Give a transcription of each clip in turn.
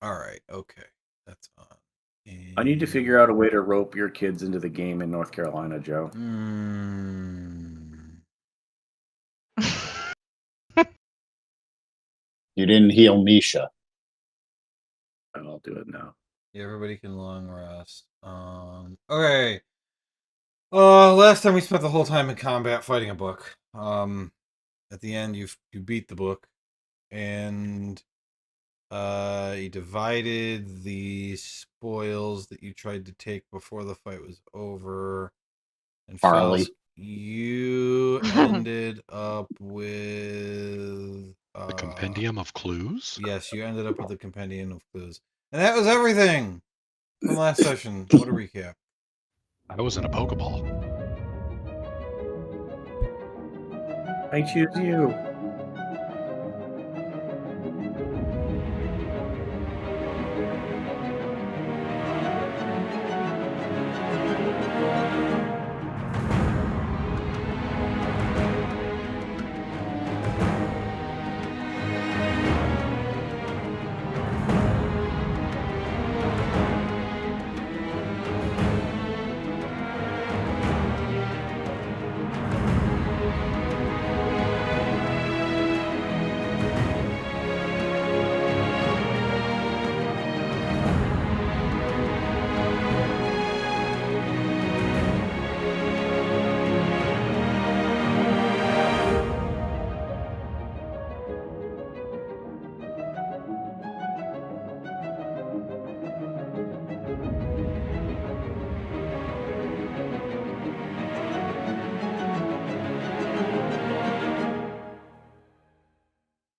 All right. Okay. That's on. I need to figure out a way to rope your kids into the game in North Carolina, Joe. You didn't heal Misha. I'll do it now. Yeah, everybody can long rest. Okay. Last time we spent the whole time in combat fighting a book. At the end, you beat the book, and you divided the spoils that you tried to take before the fight was over. And Farley. You ended up with The Compendium of Clues? Yes, you ended up with the Compendium of Clues. And that was everything from last session. What a recap. I was in a Pokeball. I choose you.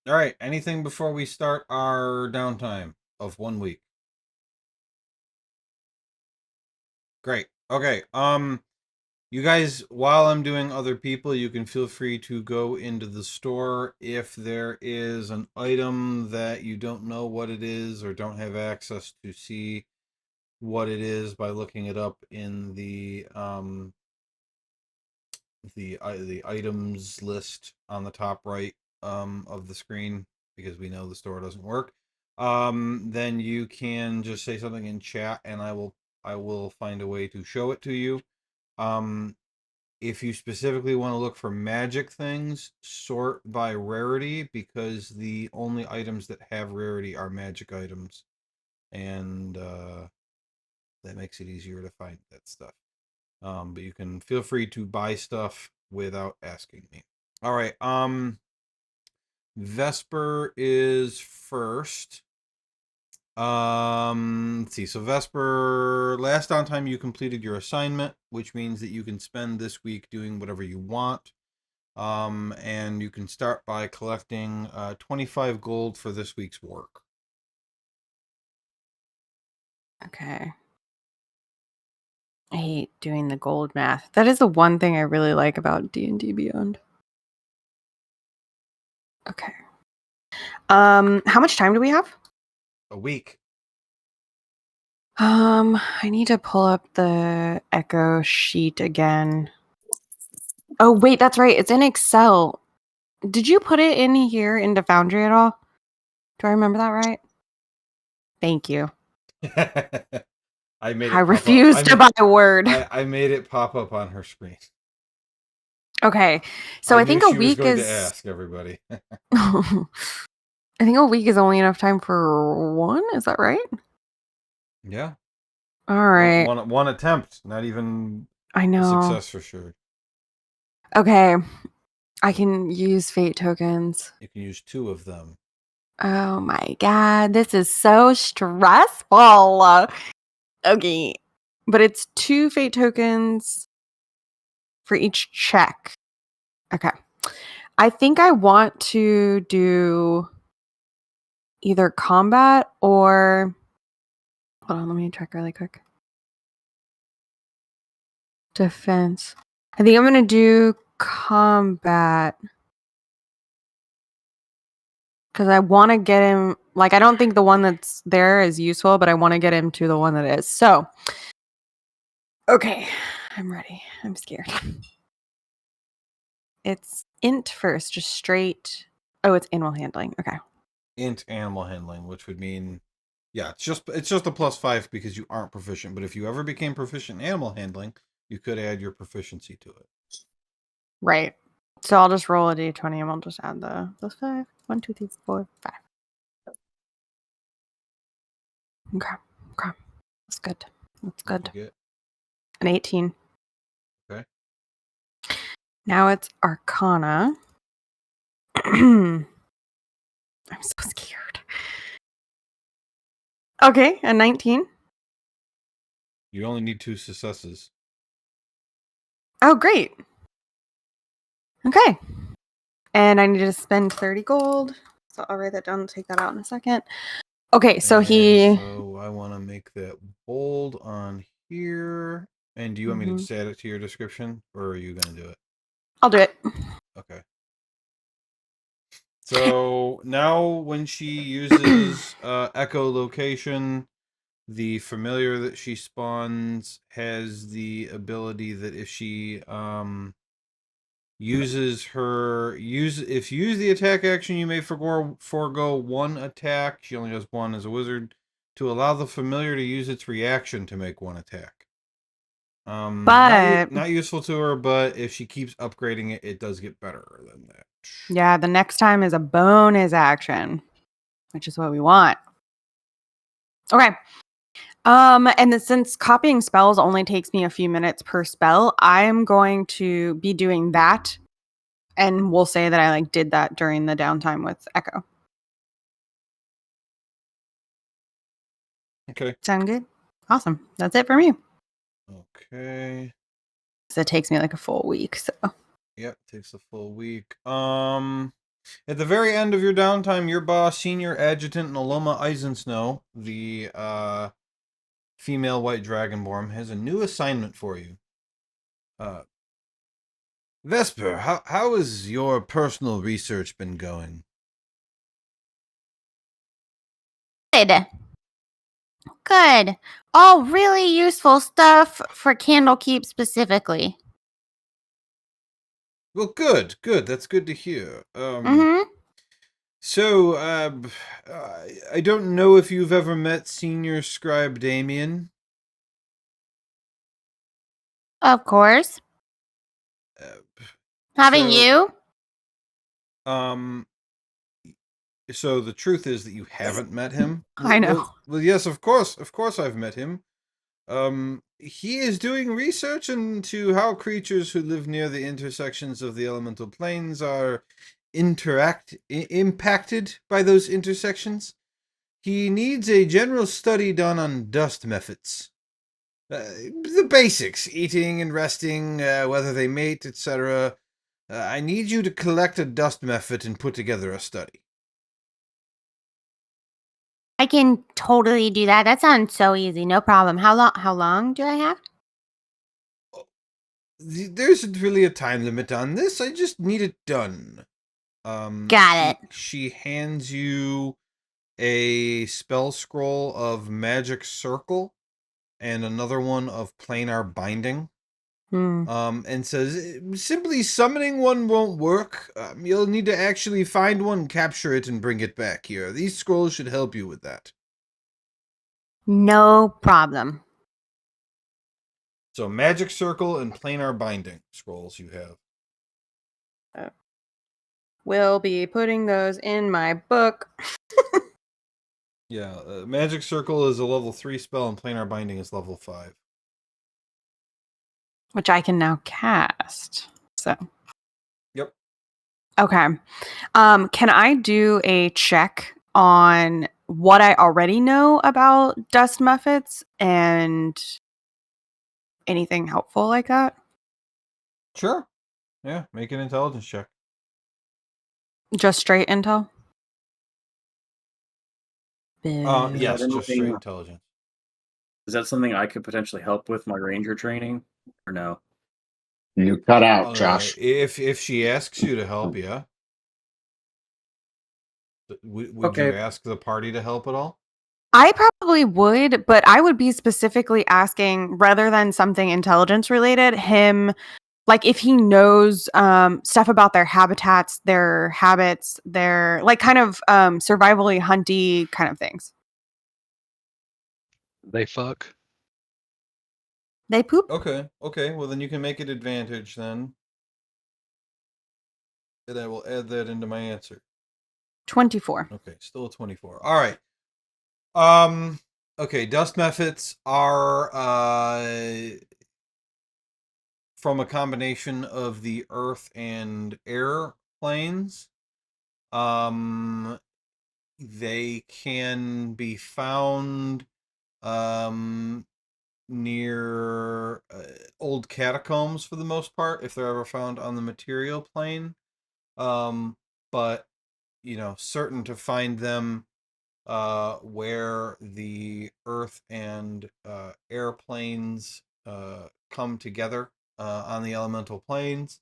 All right. Anything before we start our downtime of 1 week? Great. Okay. You guys, while I'm doing other people, you can feel free to go into the store if there is an item that you don't know what it is or don't have access to see what it is by looking it up in the items list on the top right of the screen, because we know the store doesn't work. Then you can just say something in chat and I will find a way to show it to you. If you specifically want to look for magic things, sort by rarity, because the only items that have rarity are magic items, and that makes it easier to find that stuff. But you can feel free to buy stuff without asking me. All right. Vesper is first. Let's see. So Vesper, last downtime you completed your assignment, which means that you can spend this week doing whatever you want. And you can start by collecting 25 gold for this week's work. Okay. I hate doing the gold math. That is the one thing I really like about D&D Beyond. Okay. How much time do we have? A week. I need to pull up the Echo sheet again. Oh, wait, that's right. It's in Excel. Did you put it in here into Foundry at all? Do I remember that right? Thank you. I made it. I refuse to buy a word. I made it pop up on her screen. Okay, so I think a week was going is. To ask everybody. I think a week is only enough time for one. Is that right? Yeah. All right. One attempt, not even. I know. A success for sure. Okay, I can use fate tokens. You can use 2 of them. Oh my god, this is so stressful. Okay, but it's 2 fate tokens for each check. Okay. I think I want to do either combat or... Hold on, let me check really quick. Defense. I think I'm going to do combat. Because I want to get him... Like, I don't think the one that's there is useful, but I want to get him to the one that is. So, okay. I'm ready. I'm scared. It's int first, just straight... Oh, it's animal handling. Okay. Int animal handling, which would mean Yeah, it's just a +5 because you aren't proficient. But if you ever became proficient in animal handling, you could add your proficiency to it. Right. So I'll just roll a d20 and we'll just add the those 5. 1, 2, 3, 4, 5. Okay. Okay. That's good. That's What'd good. you get? An 18. Okay. Now it's Arcana. I'm so scared. Okay, a 19. You only need 2 successes. Oh, great. Okay. And I need to spend 30 gold. So I'll write that down and take that out in a second. Okay, so he. So I want to make that bold on here. And do you want me to just add it to your description, or are you going to do it? I'll do it. Okay. So now when she uses echolocation, the familiar that she spawns has the ability that if she uses if you use the attack action, you may forego 1 attack. She only does 1 as a wizard to allow the familiar to use its reaction to make 1 attack. But not useful to her, but if she keeps upgrading it, it does get better than that. yeah, the next time is a bonus action, which is what we want. Okay. And since copying spells only takes me a few minutes per spell, I'm going to be doing that. And we'll say that I did that during the downtime with Echo. Okay. Sound good? Awesome. That's it for me. Okay. So it takes me a full week. So Yep, takes a full week. At the very end of your downtime, your boss, Senior Adjutant Naloma Eisensnow, the female white dragonborn, has a new assignment for you. Vesper, how has your personal research been going? Good. Good. All really useful stuff for Candlekeep specifically. Well, good. That's good to hear. Mm-hmm. So, I don't know if you've ever met Senior Scribe Damien. Of course. Having So, you? So the truth is that you haven't met him. I know. Well, yes, of course I've met him. He is doing research into how creatures who live near the intersections of the elemental planes are impacted by those intersections. He needs a general study done on dust methods. The basics, eating and resting, whether they mate, etc. I need you to collect a dust method and put together a study. I can totally do that. That sounds so easy. No problem. How long do I have? There isn't really a time limit on this. I just need it done. Got it. She hands you a spell scroll of Magic Circle and another one of Planar Binding. And says, simply summoning one won't work. You'll need to actually find one, capture it, and bring it back here. These scrolls should help you with that. No problem. So Magic Circle and Planar Binding scrolls you have. we'll be putting those in my book. Yeah, Magic Circle is a level 3 spell and Planar Binding is level 5. Which I can now cast. So. Yep. Okay. Can I do a check on what I already know about dust methods and anything helpful like that? Sure. Yeah, make an intelligence check. Just straight intel? Yes, Is that just straight anything- intelligence. Is that something I could potentially help with my ranger training, or no? You cut out, Josh. If she asks you to help, yeah. Would you ask the party to help at all? I probably would, but I would be specifically asking, rather than something intelligence related, him, if he knows stuff about their habitats, their habits, their kind of survivally hunty kind of things. They fuck. They poop. Okay. Well, then you can make it advantage then. And I will add that into my answer. 24. Okay, still a 24. All right. Okay, dust methods are from a combination of the earth and air planes. They can be found near old catacombs for the most part, if they're ever found on the material plane. But certain to find them where the earth and airplanes come together on the elemental planes.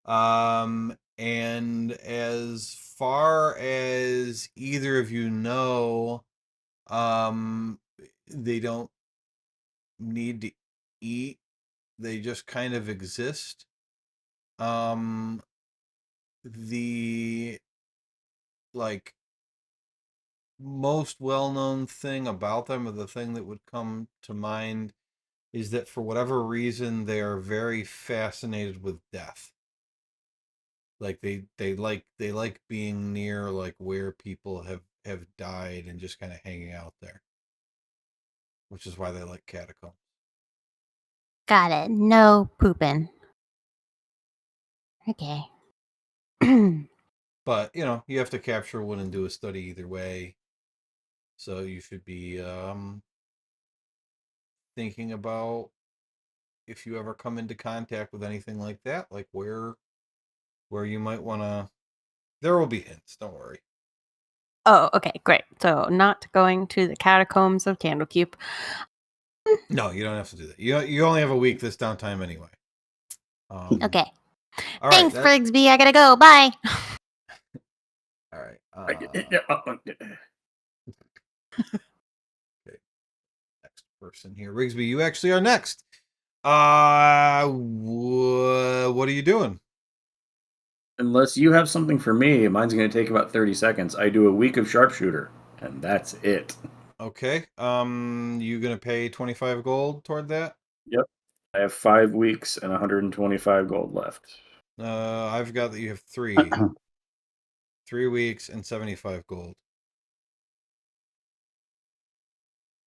And as far as either of you know, they don't need to eat. They just kind of exist. The like most well-known thing about them, or the thing that would come to mind, is that for whatever reason they are very fascinated with death. Like they like being near like where people have died and just kind of hanging out there, which is why they like catacombs. Got it. No pooping. Okay. But you have to capture one and do a study either way, so you should be thinking about if you ever come into contact with anything like that, like where you might want to. There will be hints, don't worry. Oh, okay, great. So not going to the catacombs of Candlekeep. No, you don't have to do that. You only have a week this downtime anyway. Okay. All right, Thanks, Frigsby. I gotta go. Bye. All right. Okay. Next person here, Rigsby. You actually are next. What are you doing? Unless you have something for me, mine's going to take about 30 seconds. I do a week of sharpshooter, and that's it. Okay. You gonna pay 25 gold toward that? Yep. I have 5 weeks and 125 gold left. I've got that you have 3. 3 weeks and 75 gold.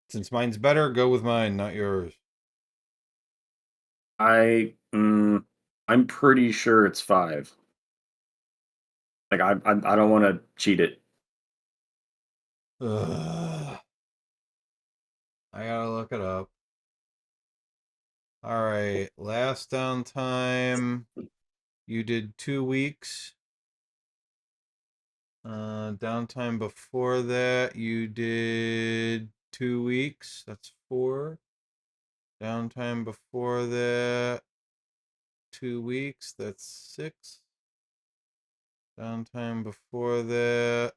Since mine's better, go with mine, not yours. I'm pretty sure it's 5. Like I don't want to cheat it. I gotta look it up. All right, last downtime, you did 2 weeks. Downtime before that, you did 2 weeks. That's 4. Downtime before that, 2 weeks. That's 6. Downtime before that,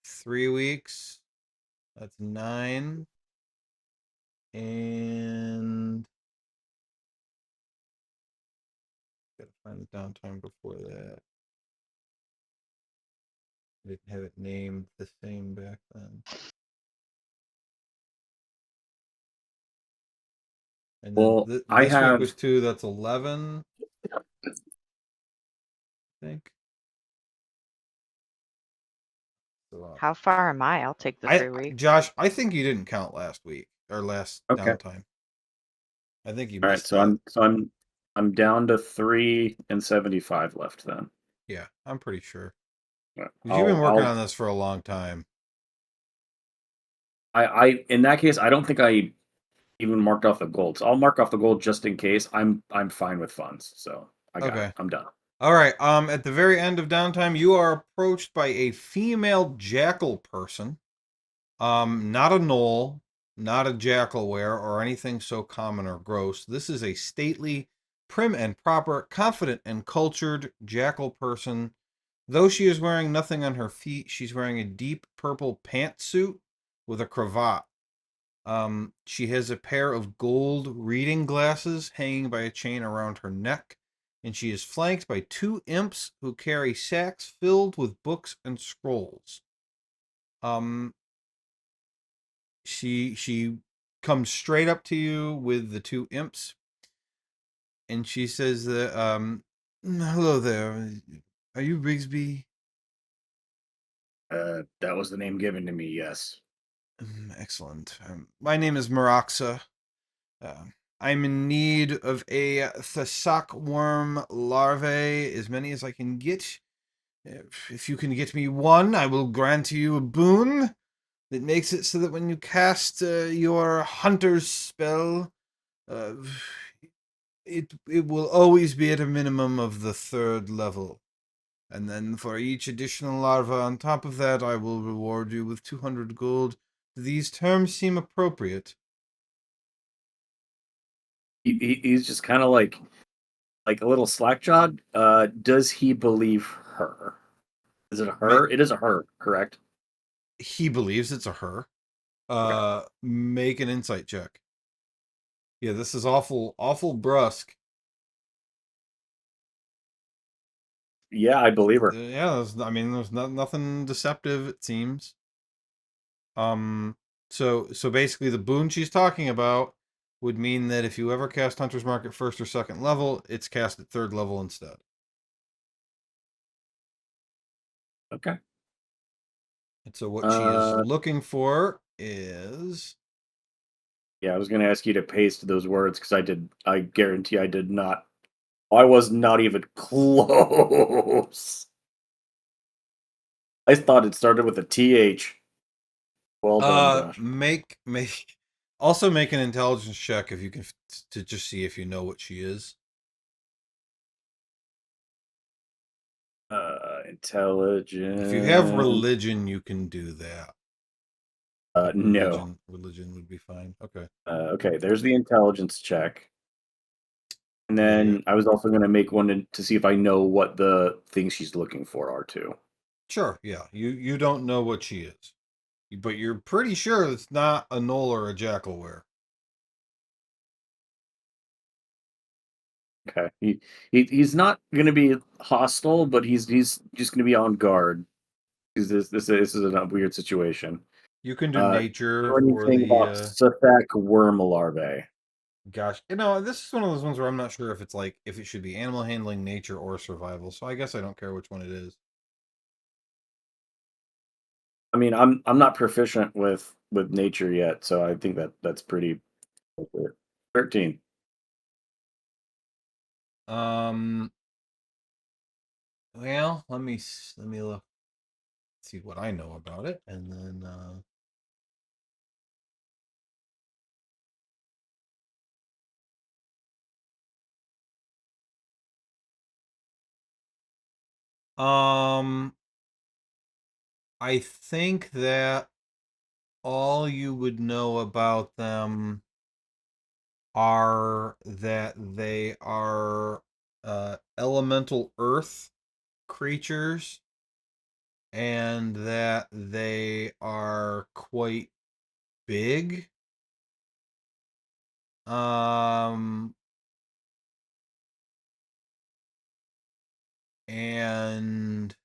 3 weeks. That's 9. And gotta find the downtime before that. I didn't have it named the same back then. And then Well, this I week have was 2. That's 11. I think. So, How far am I? I'll take the 3 weeks. Josh, I think you didn't count last week or last Okay. downtime. I think you All right, missed so that. I'm down to 3 and 75 left then. Yeah, I'm pretty sure. All right, Because you've been working on this for a long time. I in that case, I don't think I even marked off the gold. So I'll mark off the gold just in case. I'm fine with funds, so I got it. I'm done. All right. At the very end of downtime, you are approached by a female jackal person. Not a gnoll, not a jackalware, or anything so common or gross. This is a stately, prim and proper, confident and cultured jackal person. Though she is wearing nothing on her feet, she's wearing a deep purple pantsuit with a cravat. She has a pair of gold reading glasses hanging by a chain around her neck, and she is flanked by 2 imps who carry sacks filled with books and scrolls. she comes straight up to you with the two imps, and she says that hello there. Are you Rigsby? That was the name given to me, yes. Excellent. My name is Maraxa. I'm in need of a Thassak worm larvae, as many as I can get. If you can get me one, I will grant you a boon that makes it so that when you cast your hunter's spell, uh, it will always be at a minimum of the 3rd level. And then for each additional larva on top of that, I will reward you with 200 gold. These terms seem appropriate. He's just kind of like a little slack-jawed. Does he believe her? Is it a her? It is a her, correct? He believes it's a her. Okay. Make an insight check. Yeah, this is awful brusque. Yeah, I believe her. Yeah, there's nothing deceptive, it seems. So basically the boon she's talking about would mean that if you ever cast Hunter's Mark at 1st or 2nd level, it's cast at 3rd level instead. Okay. And so what she is looking for is... Yeah, I was going to ask you to paste those words because I guarantee I did not. I was not even close. I thought it started with a TH. Well done, Josh. Also make an intelligence check if you can, to just see if you know what she is. Intelligence. If you have religion, you can do that. No. Religion would be fine. Okay. Okay, there's the intelligence check. And then I was also going to make one to see if I know what the things she's looking for are too. Sure, yeah. You don't know what she is. But you're pretty sure it's not a knoll or a jackalware. Okay. He's not going to be hostile, but he's just going to be on guard. Because this is a weird situation. You can do nature or anything about Sithak worm larvae. Gosh, this is one of those ones where I'm not sure if it's like if it should be animal handling, nature, or survival. So I guess I don't care which one it is. I mean, I'm not proficient with nature yet, so I think that's pretty. 13. Well, let me look, see what I know about it, and then I think that all you would know about them are that they are elemental earth creatures, and that they are quite big. And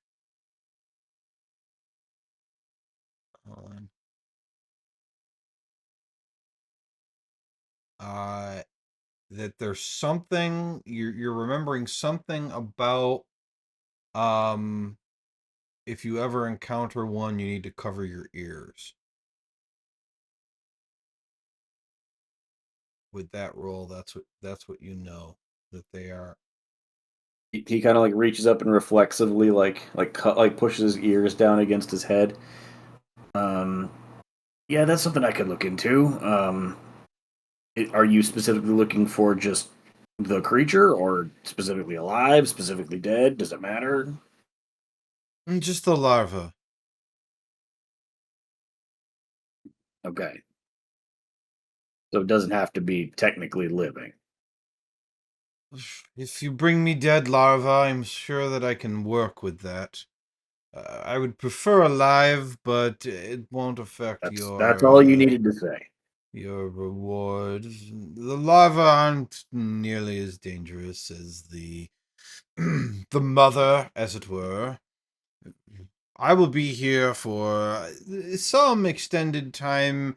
hold on. That there's something you're remembering something about if you ever encounter one, you need to cover your ears. With that roll, that's what you know that they are. He kind of like reaches up and reflexively like pushes his ears down against his head. Yeah, that's something I could look into. Are you specifically looking for just the creature, or specifically alive, specifically dead? Does it matter? Just the larva. Okay. So it doesn't have to be technically living. If you bring me dead larva, I'm sure that I can work with that. I would prefer alive, but it won't affect That's all you needed to say. Your reward. The larvae aren't nearly as dangerous as the the mother, as it were. I will be here for some extended time,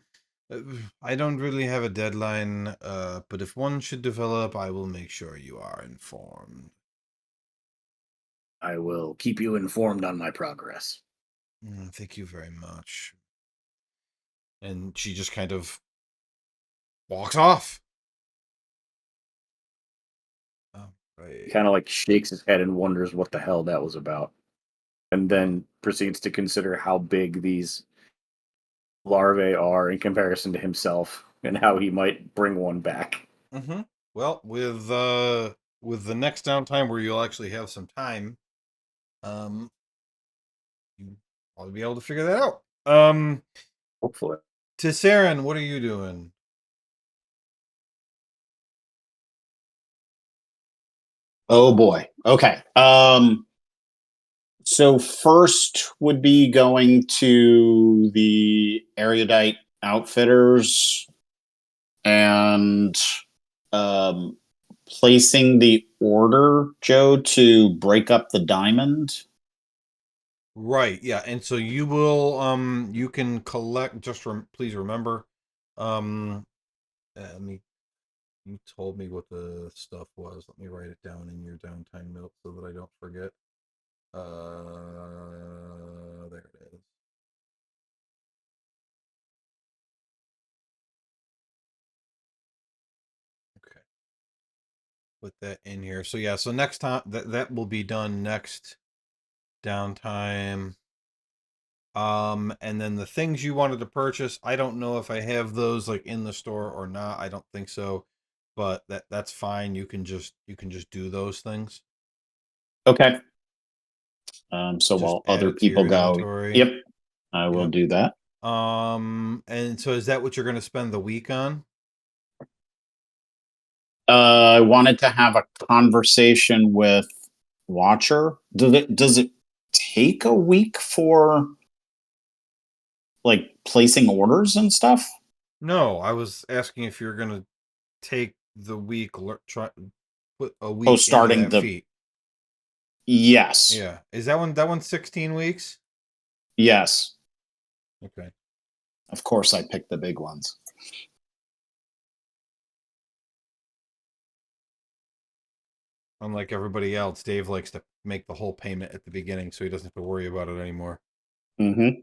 I don't really have a deadline, but if one should develop, I will make sure you are informed. I will keep you informed on my progress. Thank you very much. And she just kind of walks off. He kind of like shakes his head and wonders what the hell that was about. And then proceeds to consider how big these larvae are in comparison to himself and how he might bring one back. Mm-hmm. Well, with the next downtime where you'll actually have some time, you'll probably be able to figure that out. Hopefully. Tissarin, what are you doing? Oh boy. Okay. So first would be going to the erudite outfitters and placing the order, Joe, to break up the diamond. Right, yeah, and so you will you can collect, just please remember, let me, you told me what the stuff was. Let me write it down in your downtime notes so that I don't forget. There it is. Okay, put that in here. So yeah, so next time that will be done next downtime. And then the things you wanted to purchase, I don't know if I have those like in the store or not. I don't think so, but that's fine. You can just do those things. Okay. So Just while add other it to your people go, inventory. yep, I will Yep. do that. And so is that what you're going to spend the week on? I wanted to have a conversation with Watcher. Does it take a week for like placing orders and stuff? No, I was asking if you're going to take the week, try put a week Oh, into starting that the feat. yes, Yeah. Is that one's 16 weeks? yes. Okay. Of course, I picked the big ones. Unlike everybody else, Dave likes to make the whole payment at the beginning so he doesn't have to worry about it anymore. Mm-hmm.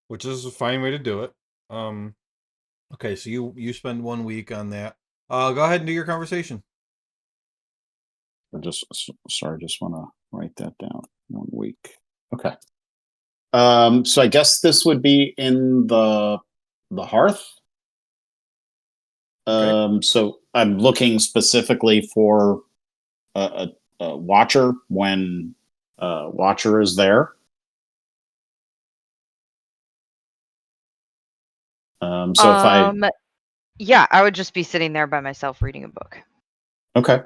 Which is a fine way to do it. Okay, so you spend 1 week on that. Go ahead and do your conversation. Sorry, just want to write that down. 1 week. Okay. So I guess this would be in the hearth. Okay. So I'm looking specifically for a watcher when watcher is there. So if I Yeah, I would just be sitting there by myself reading a book. okay,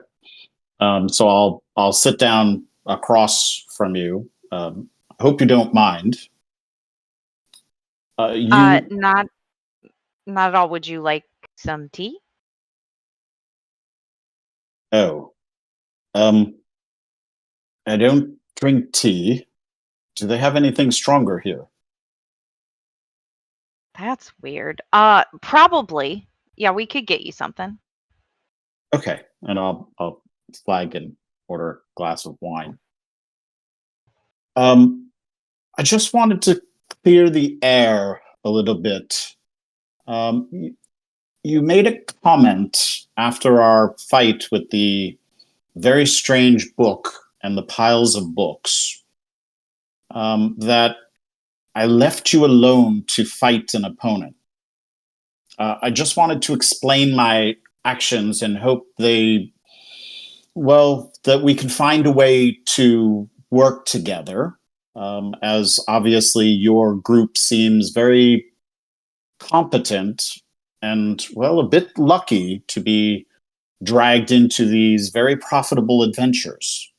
so I'll sit down across from you. Hope you don't mind. Not at all. Would you like some tea? Oh, I don't drink tea. Do they have anything stronger here? That's weird. Probably. Yeah, we could get you something. Okay, and I'll flag and order a glass of wine. I just wanted to clear the air a little bit. You made a comment after our fight with the very strange book and the piles of books that I left you alone to fight an opponent. I just wanted to explain my actions and hope that we can find a way to work together, as obviously your group seems very competent and, well, a bit lucky to be dragged into these very profitable adventures.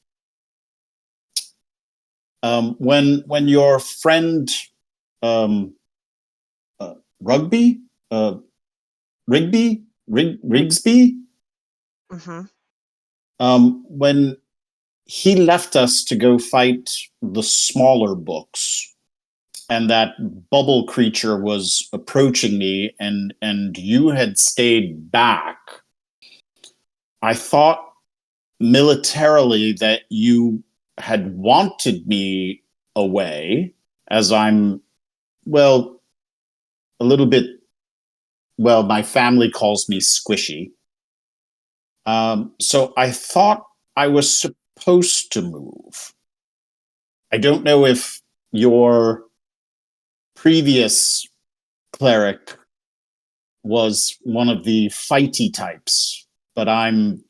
When your friend um, Rugby, Rigsby, when he left us to go fight the smaller books, and that bubble creature was approaching me, and you had stayed back, I thought militarily that you had wanted me away, as I'm, well, a little bit, well, my family calls me squishy. So I thought I was supposed to move. I don't know if your previous cleric was one of the fighty types, but I'm,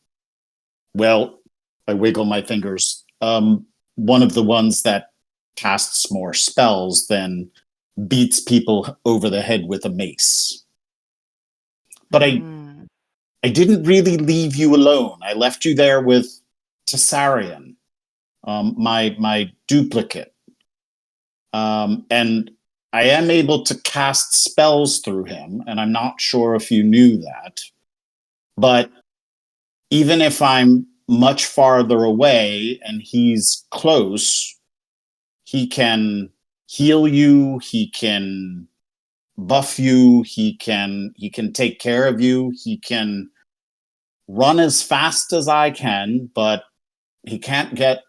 well, I wiggle my fingers, one of the ones that casts more spells than beats people over the head with a mace. But I didn't really leave you alone. I left you there with Tessarian, my duplicate. And I am able to cast spells through him, and I'm not sure if you knew that. But even if I'm much farther away and he's close, he can heal you, he can buff you, he can take care of you, he can run as fast as I can, but he can't get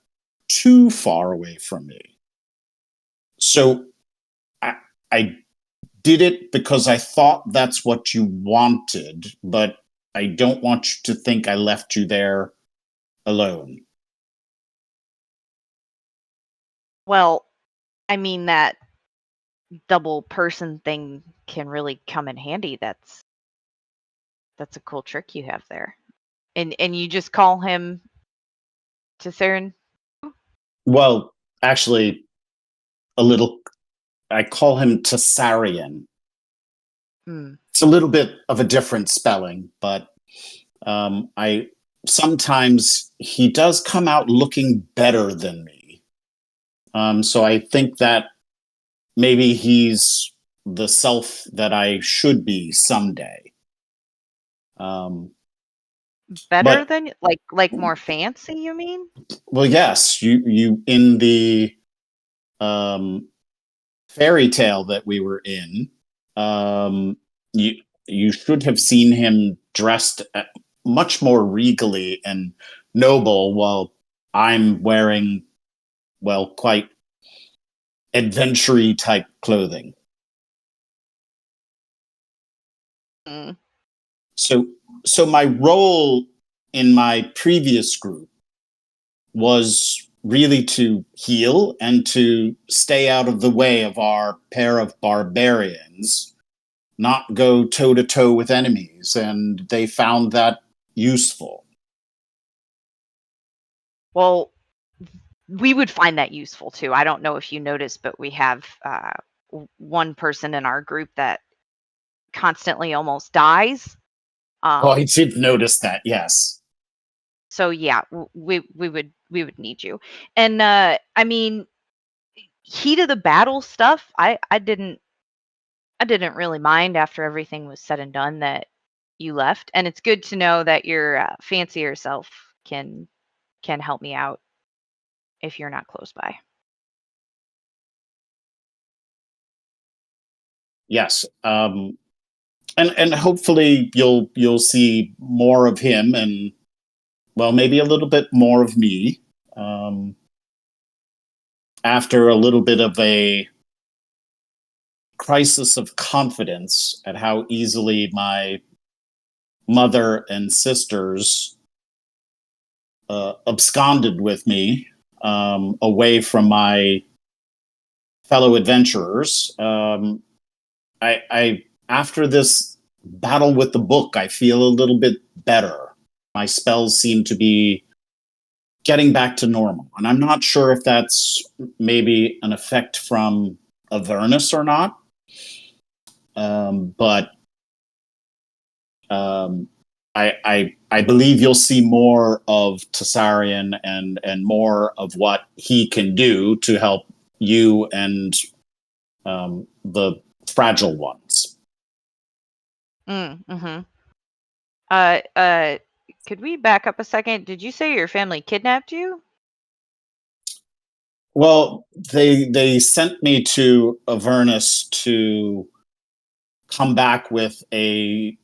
too far away from me. So I did it because I thought that's what you wanted, but I don't want you to think I left you there alone. Well, I mean, that double person thing can really come in handy. That's a cool trick you have there. And you just call him Tessarian? Well, actually, a little. I call him Tessarian. It's a little bit of a different spelling, but I sometimes he does come out looking better than me. So I think that maybe he's the self that I should be someday. Better But than more fancy, you mean? well, yes, you in the fairy tale that we were in, you should have seen him dressed much more regally and noble, while I'm wearing, well, quite adventure-y type clothing. Mm. So my role in my previous group was really to heal and to stay out of the way of our pair of barbarians, not go toe to toe with enemies, and they found that useful. Well, we would find that useful too. I don't know if you noticed, but we have one person in our group that constantly almost dies. Oh, I did notice that, yes. So yeah, we would need you. And I mean, heat of the battle stuff, I didn't really mind after everything was said and done that you left. And it's good to know that your fancier self can help me out if you're not close by. Yes. And hopefully you'll see more of him, and, well, maybe a little bit more of me, after a little bit of a crisis of confidence at how easily my mother and sisters absconded with me, away from my fellow adventurers. I after this battle with the book, I feel a little bit better. My spells seem to be getting back to normal, and I'm not sure if that's maybe an effect from Avernus or not. But I believe you'll see more of Tessarian and more of what he can do to help you and the fragile ones. Mm-hmm. Could we back up a second? Did you say your family kidnapped you? Well, they sent me to Avernus to come back with a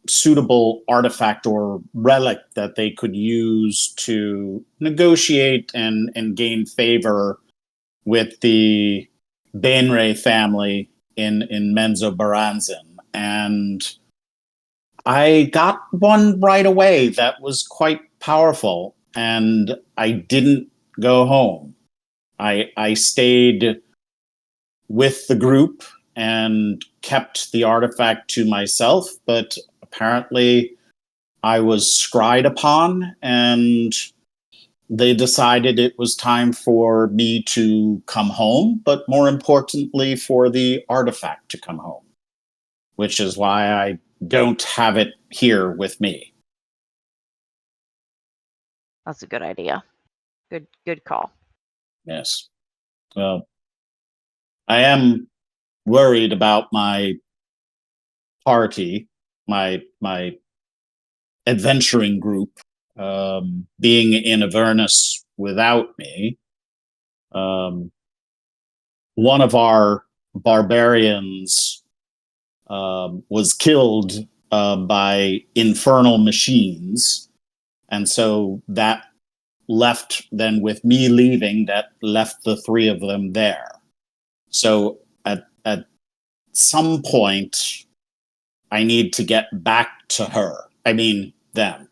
suitable artifact or relic that they could use to negotiate and gain favor with the Bainray family in Menzoberranzan. And I got one right away that was quite powerful, and I didn't go home. I stayed with the group and kept the artifact to myself, but apparently I was scryed upon, and they decided it was time for me to come home, but more importantly, for the artifact to come home, which is why I don't have it here with me. That's a good idea. Good call. Yes. Well, I am worried about my party, my adventuring group, being in Avernus without me. One of our barbarians was killed by infernal machines, and so that left then with me leaving, that left the three of them there. So at some point, I need to get back to her. I mean, them.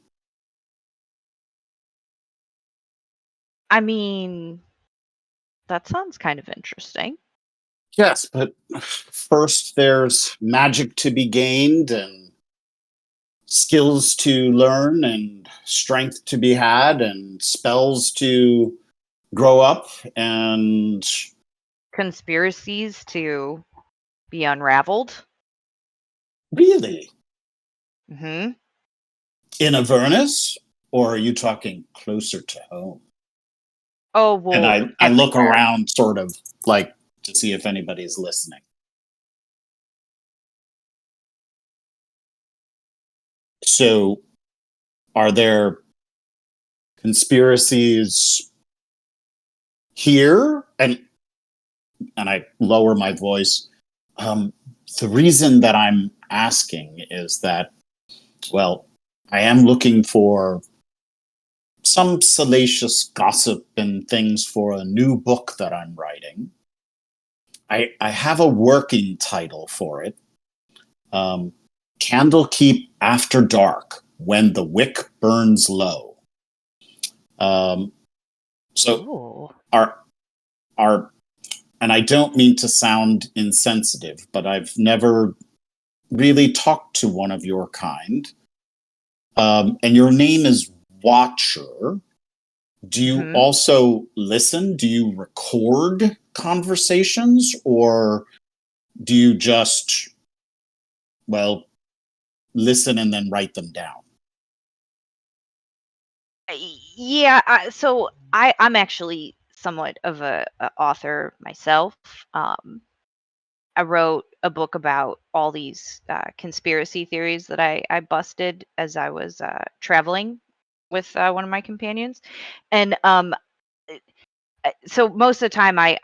I mean, that sounds kind of interesting. Yes, but first there's magic to be gained and skills to learn and strength to be had and spells to grow up and Conspiracies to be unraveled. really Hmm. in Avernus, or are you talking closer to home? Oh And well, I look everywhere. around sort of like to see if anybody's listening. So are there conspiracies here? And I lower my voice. The reason that I'm asking is that, well, I am looking for some salacious gossip and things for a new book that I'm writing. I have a working title for it. Candlekeep After Dark, When the Wick Burns Low. So Ooh. our and I don't mean to sound insensitive, but I've never really talked to one of your kind. And your name is Watcher. Do you Mhm. also listen? Do you record conversations, or do you just, well, listen and then write them down? Yeah. So I'm actually somewhat of a author myself. Um, I wrote a book about all these conspiracy theories that I busted as I was traveling with one of my companions, and so most of the time I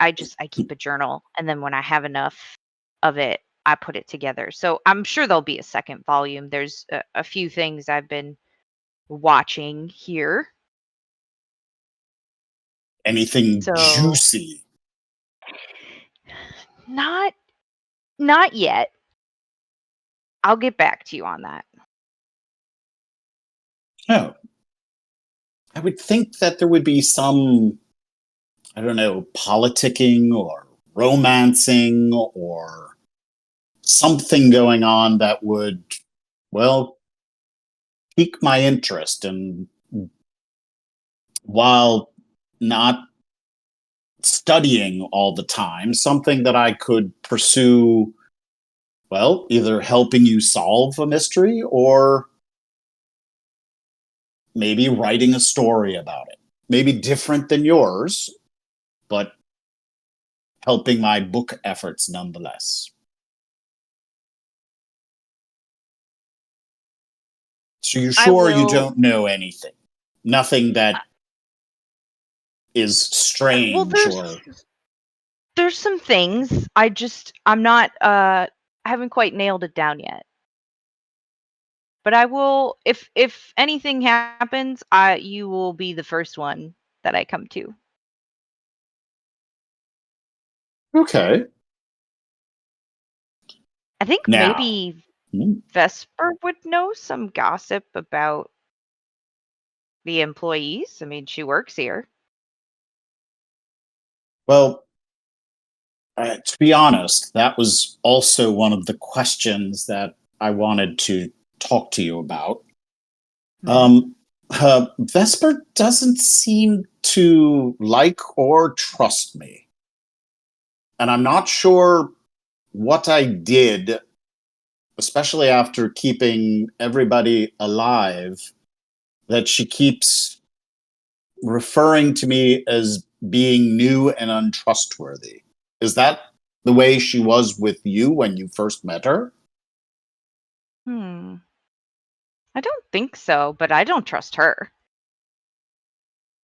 keep a journal, and then when I have enough of it, I put it together. So I'm sure there'll be a second volume. There's a few things I've been watching here. Anything So juicy? not not yet. I'll get back to you on that. No. I would think that there would be some, I don't know, politicking or romancing or something going on that would, well, pique my interest. And while not studying all the time, something that I could pursue, well, either helping you solve a mystery or maybe writing a story about it. Maybe different than yours, but helping my book efforts nonetheless. So you're I sure you will. don't know anything? Nothing that is strange Well, there's some things. I'm not I haven't quite nailed it down yet. But I will, if anything happens, you will be the first one that I come to. Okay. I think Now, maybe hmm, Vesper would know some gossip about the employees. I mean, she works here. well, to be honest, that was also one of the questions that I wanted to talk to you about. Mhm. Vesper doesn't seem to like or trust me. And I'm not sure what I did, especially after keeping everybody alive, that she keeps referring to me as being new and untrustworthy. Is that the way she was with you when you first met her? Hmm. I don't think so, but I don't trust her.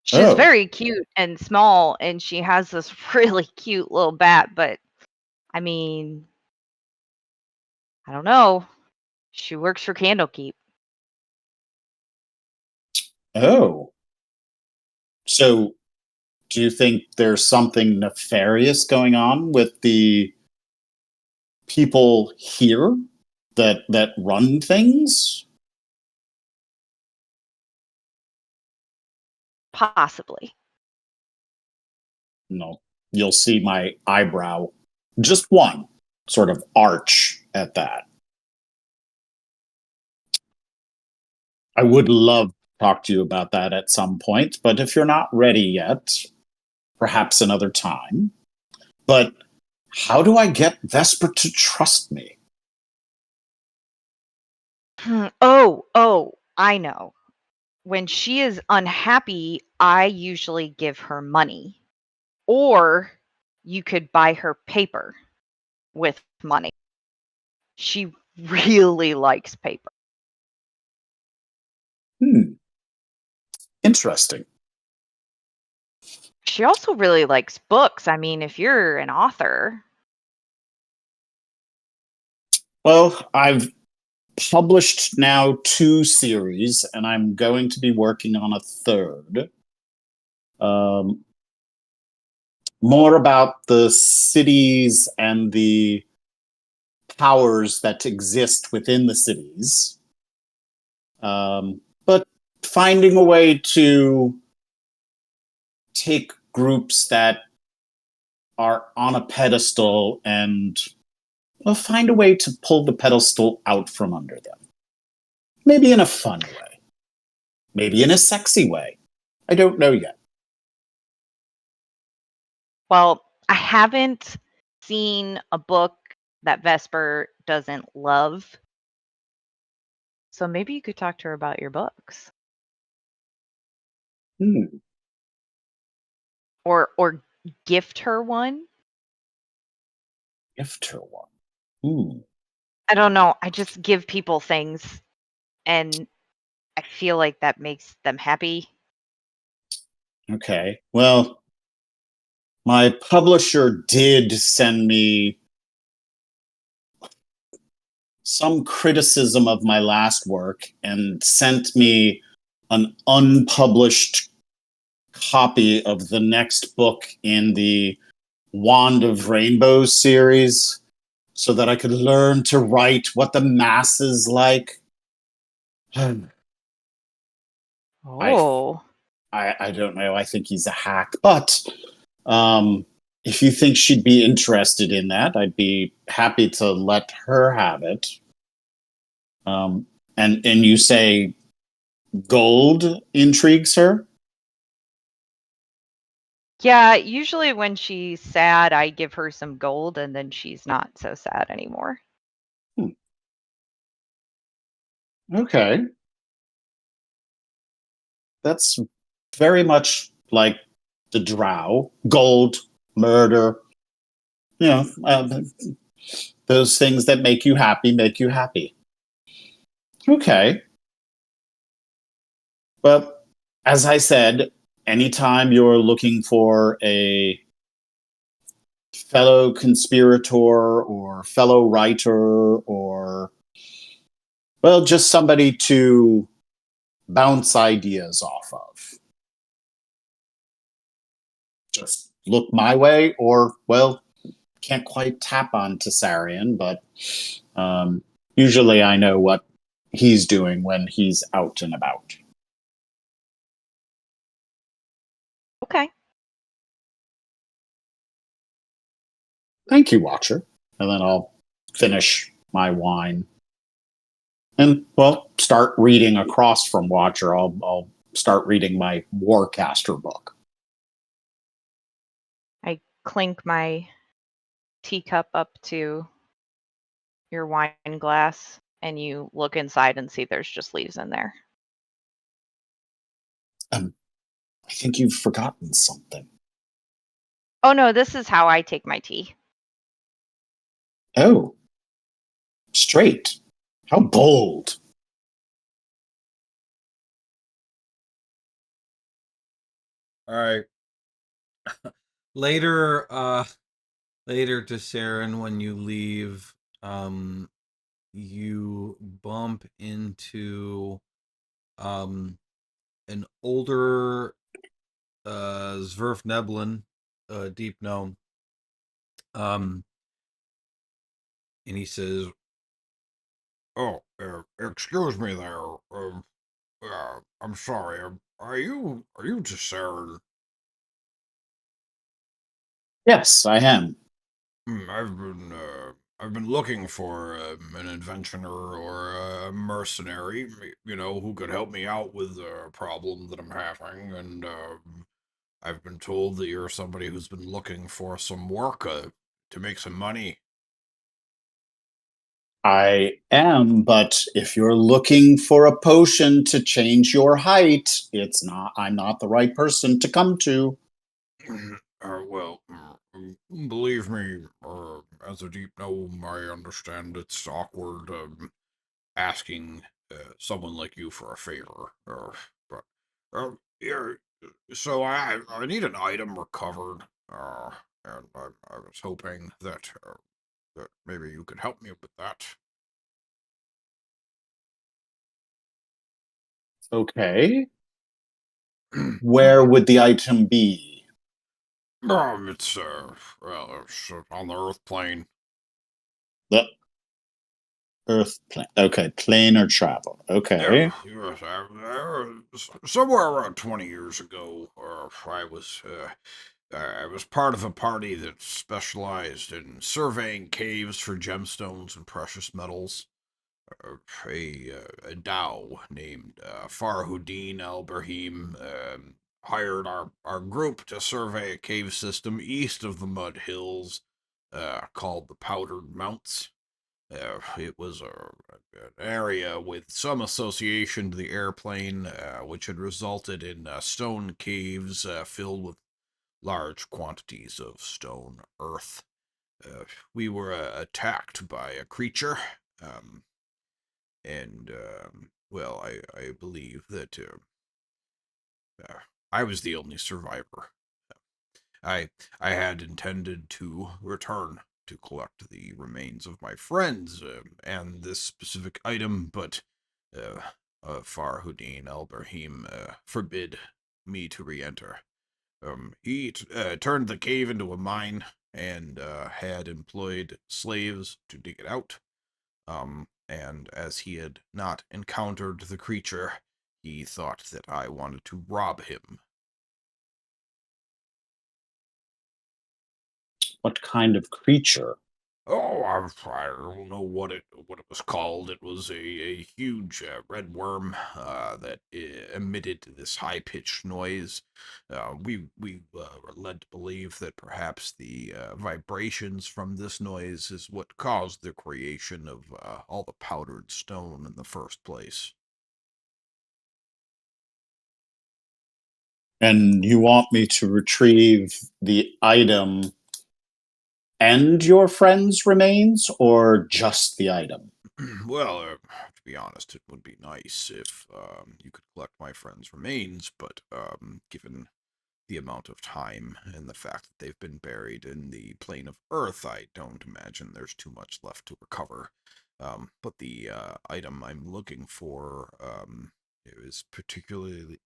She's Oh, very cute and small, and she has this really cute little bat, but I mean, I don't know. She works for Candlekeep. oh. So do you think there's something nefarious going on with the people here that run things? Possibly. No, you'll see my eyebrow, just one, sort of arch at that. I would love to talk to you about that at some point, but if you're not ready yet, perhaps another time. But how do I get Vesper to trust me? Oh, I know. When she is unhappy, I usually give her money. Or you could buy her paper with money. She really likes paper. Hmm, interesting. She also really likes books. I mean, if you're an author, Well, I've published now 2 series, and I'm going to be working on a third. Um, More about the cities and the powers that exist within the cities. But finding a way to take groups that are on a pedestal and, well, find a way to pull the pedestal out from under them. Maybe in a fun way. Maybe in a sexy way. I don't know yet. well, I haven't seen a book that Vesper doesn't love. So maybe you could talk to her about your books. Hmm. Or gift her one. Gift her one. Hmm. I don't know. I just give people things and I feel like that makes them happy. Okay. Well, my publisher did send me some criticism of my last work and sent me an unpublished copy of the next book in the Wand of Rainbows series so that I could learn to write what the masses like. I, Oh. I don't know. I think he's a hack, but if you think she'd be interested in that, I'd be happy to let her have it. Um, and you say gold intrigues her? Yeah, usually when she's sad, I give her some gold and then she's not so sad anymore. Hmm. Okay. That's very much like the drow. Gold, murder, you know, those things that make you happy make you happy. Okay. Well, as I said, anytime you're looking for a fellow conspirator or fellow writer or, well, just somebody to bounce ideas off of, just look my way, or, well, can't quite tap on Tessarian, but usually I know what he's doing when he's out and about. Okay. Thank you, Watcher. And then I'll finish my wine. And, well, start reading across from Watcher. I'll start reading my Warcaster book. I clink my teacup up to your wine glass, and you look inside and see there's just leaves in there. I think you've forgotten something. Oh no, this is how I take my tea. Oh. Straight. How bold. All right. Later, to Saren, when you leave, you bump into an older Zverf Neblin, deep gnome. And he says, "Oh, excuse me there. I'm sorry. Are you just Saren?" Yes, I am. I've been looking for an adventurer or a mercenary, who could help me out with a problem that I'm having, and I've been told that you're somebody who's been looking for some work to make some money. I am, but if you're looking for a potion to change your height, I'm not the right person to come to. Well, believe me, as a deep gnome, I understand it's awkward asking someone like you for a favor. Yeah, so I need an item recovered, and I was hoping that maybe you could help me with that. Okay. Where would the item be? It's on the Earth plane. The Earth plane. Okay, plane or travel. Okay. Somewhere around 20 years ago, I was part of a party that specialized in surveying caves for gemstones and precious metals. A Dao named Farhudin Al-Brahim hired our group to survey a cave system east of the Mud Hills called the Powdered Mounts. It was an area with some association to the airplane, which had resulted in stone caves filled with large quantities of stone earth. We were attacked by a creature, and well, I believe that I was the only survivor. I had intended to return to collect the remains of my friends and this specific item, but Farhudin Al-Brahim forbid me to re-enter. He turned the cave into a mine and had employed slaves to dig it out. And as he had not encountered the creature, he thought that I wanted to rob him. What kind of creature? Oh, I don't know what it was called. It was a huge red worm that emitted this high pitched noise. We were led to believe that perhaps the vibrations from this noise is what caused the creation of all the powdered stone in the first place. And you want me to retrieve the item and your friend's remains, or just the item? Well, to be honest, it would be nice if you could collect my friend's remains, but given the amount of time and the fact that they've been buried in the plane of Earth, I don't imagine there's too much left to recover. But the item I'm looking for is particularly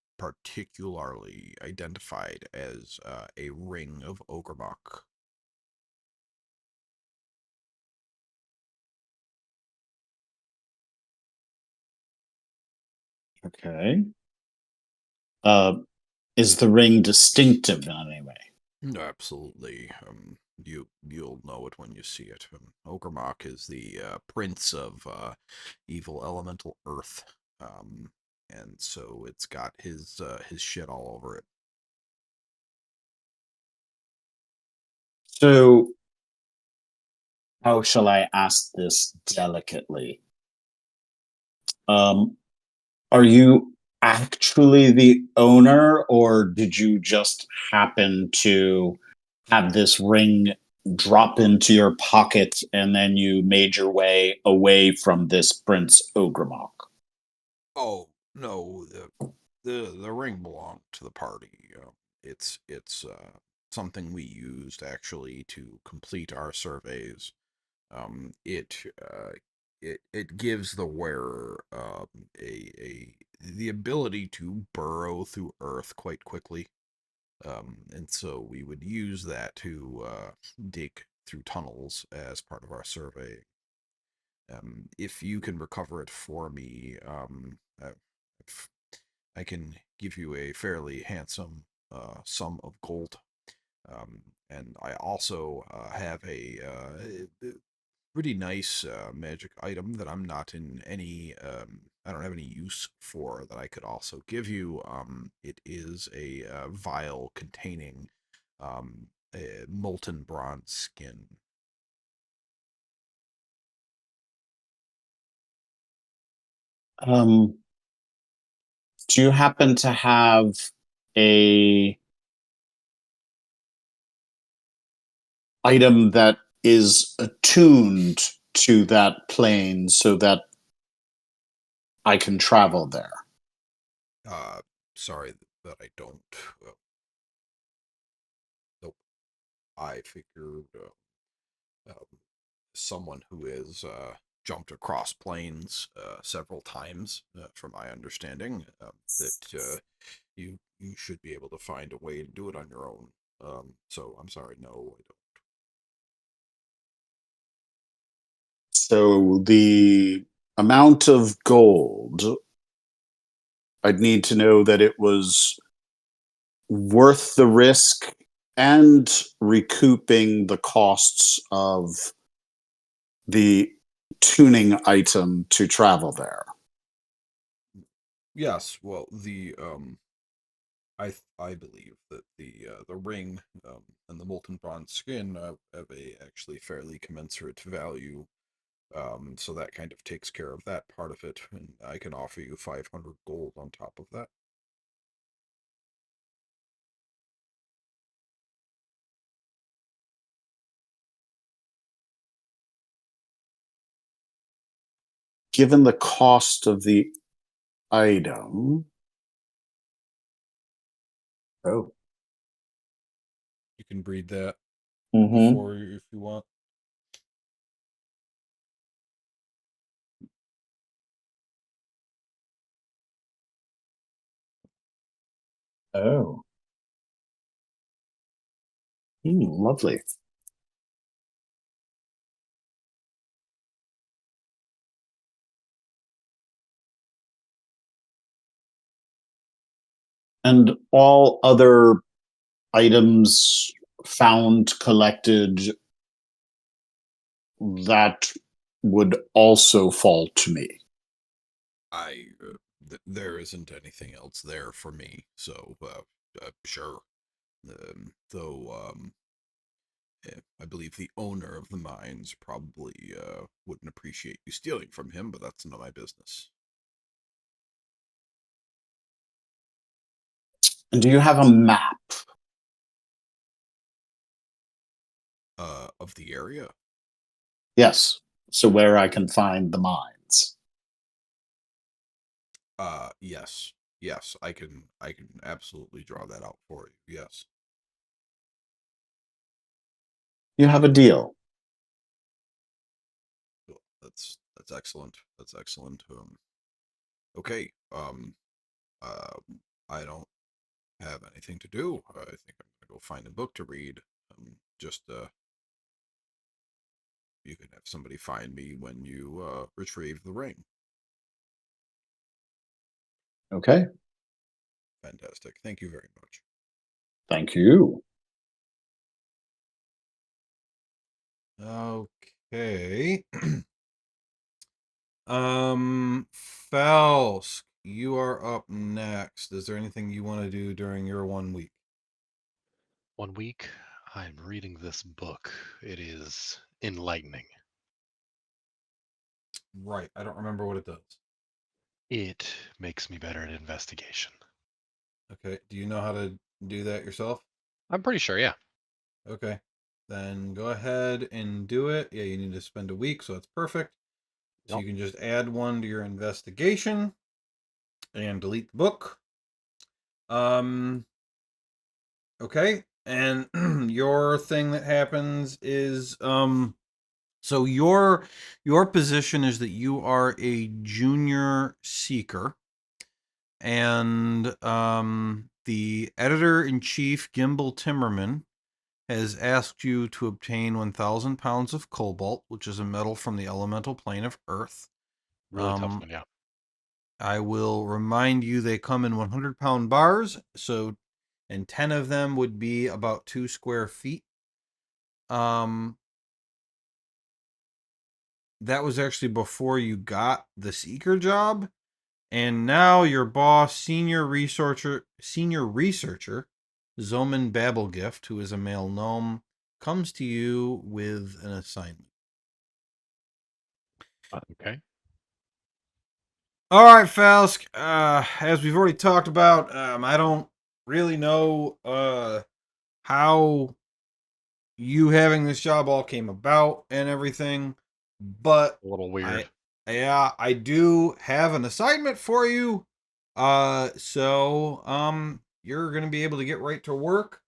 identified as a ring of Ogremok. Okay. Is the ring distinctive in any way? Absolutely. You'll know it when you see it. Ogremok is the prince of evil elemental Earth, and so it's got his shit all over it. So, how shall I ask this delicately? Are you actually the owner, or did you just happen to have this ring drop into your pocket and then you made your way away from this Prince Ogremok? Oh no, the ring belonged to the party. It's something we used actually to complete our surveys. It gives the wearer the ability to burrow through earth quite quickly, and so we would use that to dig through tunnels as part of our survey. If you can recover it for me, I can give you a fairly handsome sum of gold. And I also have a pretty nice magic item that I'm not in any, I don't have any use for that I could also give you. It is a vial containing a molten bronze skin. Do you happen to have a item that is attuned to that plane so that I can travel there? Sorry that I don't. Nope. I figured someone who has jumped across planes several times, from my understanding, that you should be able to find a way to do it on your own. So I'm sorry, no, I don't. So the amount of gold, I'd need to know that it was worth the risk and recouping the costs of the tuning item to travel there. Yes, well, I believe that the ring and the molten bronze skin have a actually fairly commensurate value. So that kind of takes care of that part of it, and I can offer you 500 gold on top of that. Given the cost of the item. Oh. You can breed that Mm-hmm. before if you want. Oh. Lovely. And all other items found, collected, that would also fall to me. There isn't anything else there for me, so sure. Though I believe the owner of the mines probably wouldn't appreciate you stealing from him, but that's none of my business. And do you have a map? Of the area? Yes. So where I can find the mines. Yes. yes, I can absolutely draw that out for you. Yes. You have a deal. Cool. That's excellent. That's excellent. Okay. I don't have anything to do. I think I'm gonna go find a book to read. Just you can have somebody find me when you retrieve the ring. Okay. Fantastic. Thank you very much. Thank you. Okay. Falsk, you are up next. Is there anything you want to do during your 1 week? 1 week, I'm reading this book. It is enlightening. Right. I don't remember what it does. It makes me better at investigation. Okay. Do you know how to do that yourself? I'm pretty sure, yeah. Okay. Then go ahead and do it. Yeah, you need to spend a week, so that's perfect. So Yep. you can just add one to your investigation and delete the book. Okay. And your thing that happens is so your position is that you are a junior seeker, and the editor-in-chief Gimbal Timmerman has asked you to obtain 1,000 pounds of cobalt, which is a metal from the elemental plane of Earth. Really tough one, yeah. I will remind you they come in 100-pound bars, and 10 of them would be about 2 square feet. That was actually before you got the seeker job, and now your boss, senior researcher Zoman Babblegift, who is a male gnome, comes to you with an assignment. Okay. All right, Falsk. As we've already talked about, I don't really know how you having this job all came about and everything, but A little weird. I do have an assignment for you. You're gonna be able to get right to work.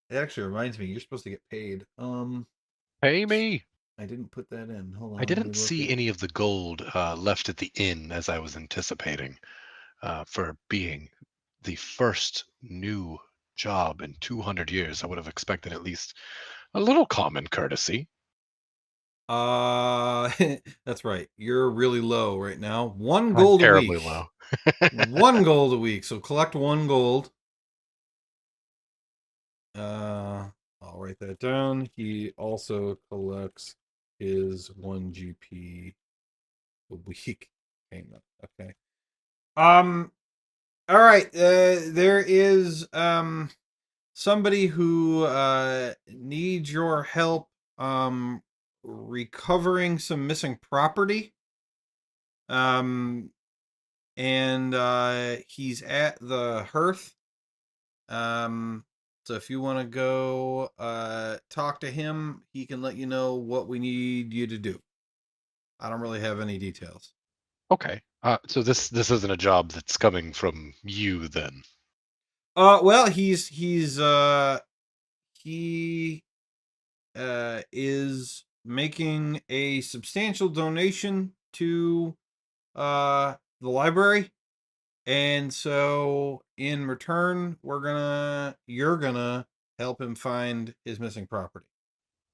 It actually reminds me, you're supposed to get paid. Pay me! I didn't put that in. Hold on, I let me didn't look see at. any of the gold left at the inn as I was anticipating for being the first new job in 200 years. I would have expected at least a little common courtesy. That's right. You're really low right now. One I'm gold a terribly week. low. 1 gold a week. So collect 1 gold. I'll write that down. He also collects his 1 GP a week payment. Okay. All right. There is somebody who needs your help recovering some missing property. And he's at the hearth. So if you want to go talk to him, he can let you know what we need you to do. I don't really have any details. Okay. So this isn't a job that's coming from you then. Well, he is making a substantial donation to the library, and so in return, you're gonna help him find his missing property.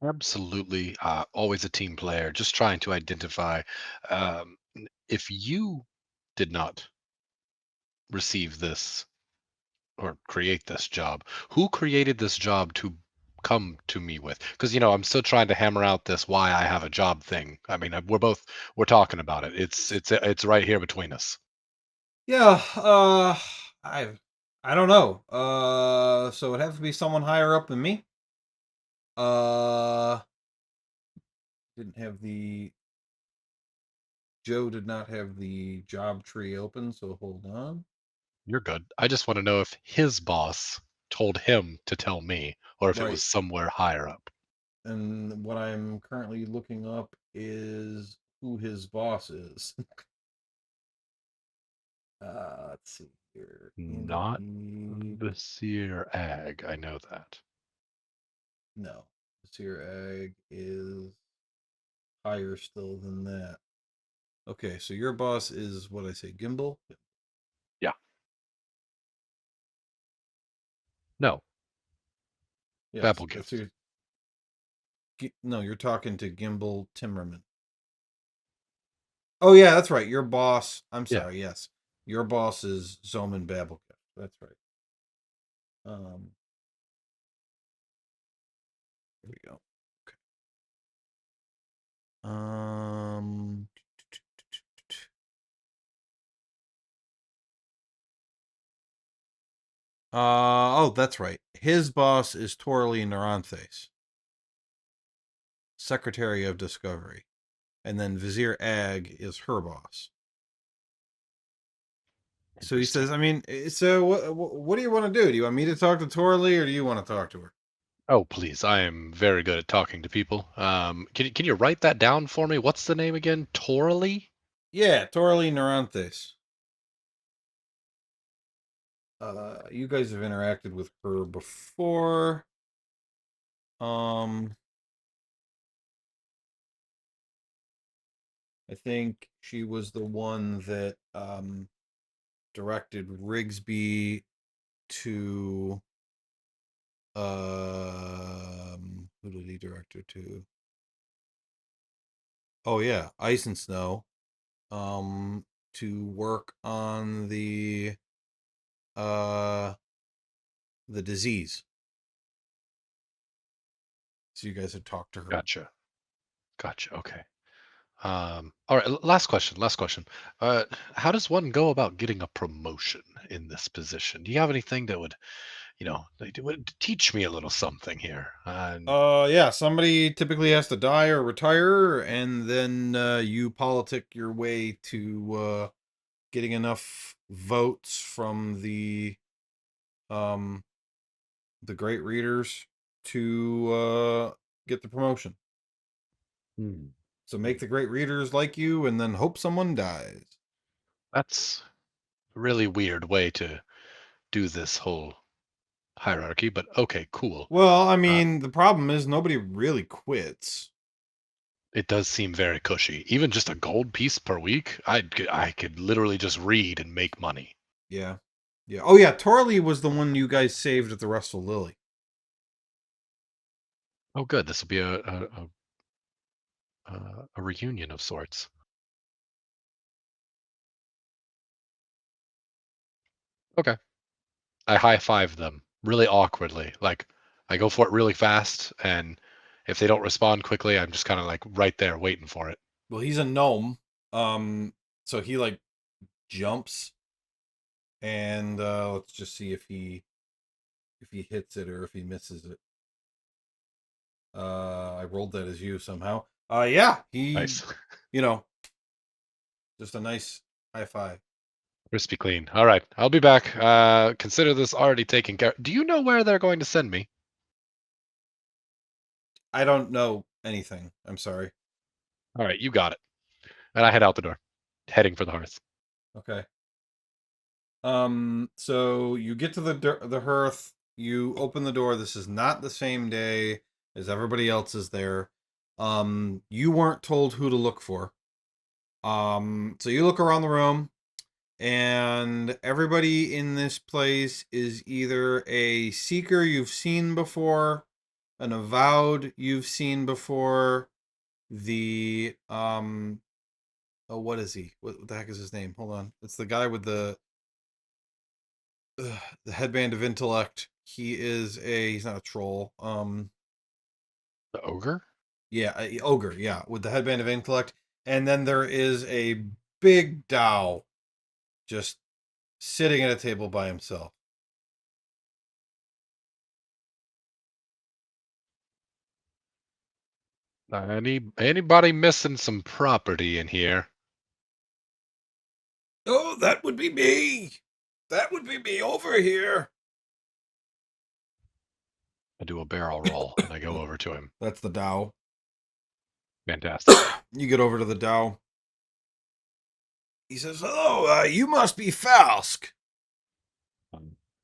Absolutely. Always a team player. Just trying to identify if you did not receive this or create this job, who created this job to come to me with? Because I'm still trying to hammer out this why I have a job thing. I mean, we're talking about it. It's right here between us. Yeah, I don't know. So it has to be someone higher up than me. Uh, didn't have the Joe did not have the job tree open, so hold on. You're good. I just want to know if his boss told him to tell me, or if it was Right. somewhere higher up. And what I'm currently looking up is who his boss is. Let's see here. Not Candlekeep. Vizier Ag. I know that. No, Vizier Ag is higher still than that. Okay, so your boss is what I say, Gimbal? Yeah. No. Yes, Babel that's Gift. no, you're talking to Gimbal Timmerman. Oh yeah, that's right. Your boss. I'm Yeah. sorry. Yes, your boss is Zoman Babelkift. That's right. Here we go. Okay. Oh, that's right. His boss is Torley Naranthes, Secretary of Discovery, and then Vizier Ag is her boss. So he says, I mean, so what do you want to do? Do you want me to talk to Torley, or do you want to talk to her? Oh, please. I am very good at talking to people. Can you write that down for me? What's the name again? Torley? Yeah, Torley Naranthes. You guys have interacted with her before. I think she was the one that directed Rigsby to who did he direct her to? Oh yeah, Ice and Snow. To work on the disease. So you guys had talked to her. Gotcha. Okay. All right. Last question. How does one go about getting a promotion in this position? Do you have anything that would, would teach me a little something here? Yeah, somebody typically has to die or retire, and then you politic your way to getting enough votes from the great readers to get the promotion. Hmm. So make the great readers like you, and then hope someone dies. That's a really weird way to do this whole hierarchy, but okay, cool. Well, I mean, the problem is nobody really quits. It does seem very cushy. Even just a gold piece per week, I could literally just read and make money. Yeah. Yeah. Oh yeah, Torley was the one you guys saved at the Restful Lily. Oh, good. This will be a reunion of sorts. Okay. I high five them really awkwardly. Like I go for it really fast, and if they don't respond quickly, I'm just kind of like right there waiting for it. Well, he's a gnome. So he like jumps, and let's just see if he hits it or if he misses it. I rolled that as you somehow. Yeah, he Nice. Just a nice high five. Crispy clean. All right, I'll be back. Consider this already taken care. Do you know where they're going to send me? I don't know anything. I'm sorry. All right, you got it. And I head out the door, heading for the hearth. Okay. So you get to the hearth, you open the door. This is not the same day as everybody else is there. You weren't told who to look for. So you look around the room, and everybody in this place is either a seeker you've seen before, an avowed you've seen before, the oh, what is he? What the heck is his name? Hold on. It's the guy with the headband of intellect. He's not a troll. The ogre? Yeah, ogre, yeah, with the headband of intellect. And then there is a big Dow just sitting at a table by himself. Anybody missing some property in here? Oh, that would be me. That would be me over here. I do a barrel roll and I go over to him. That's the Dow. Fantastic. You get over to the Dow. He says, "Hello, you must be Falsk."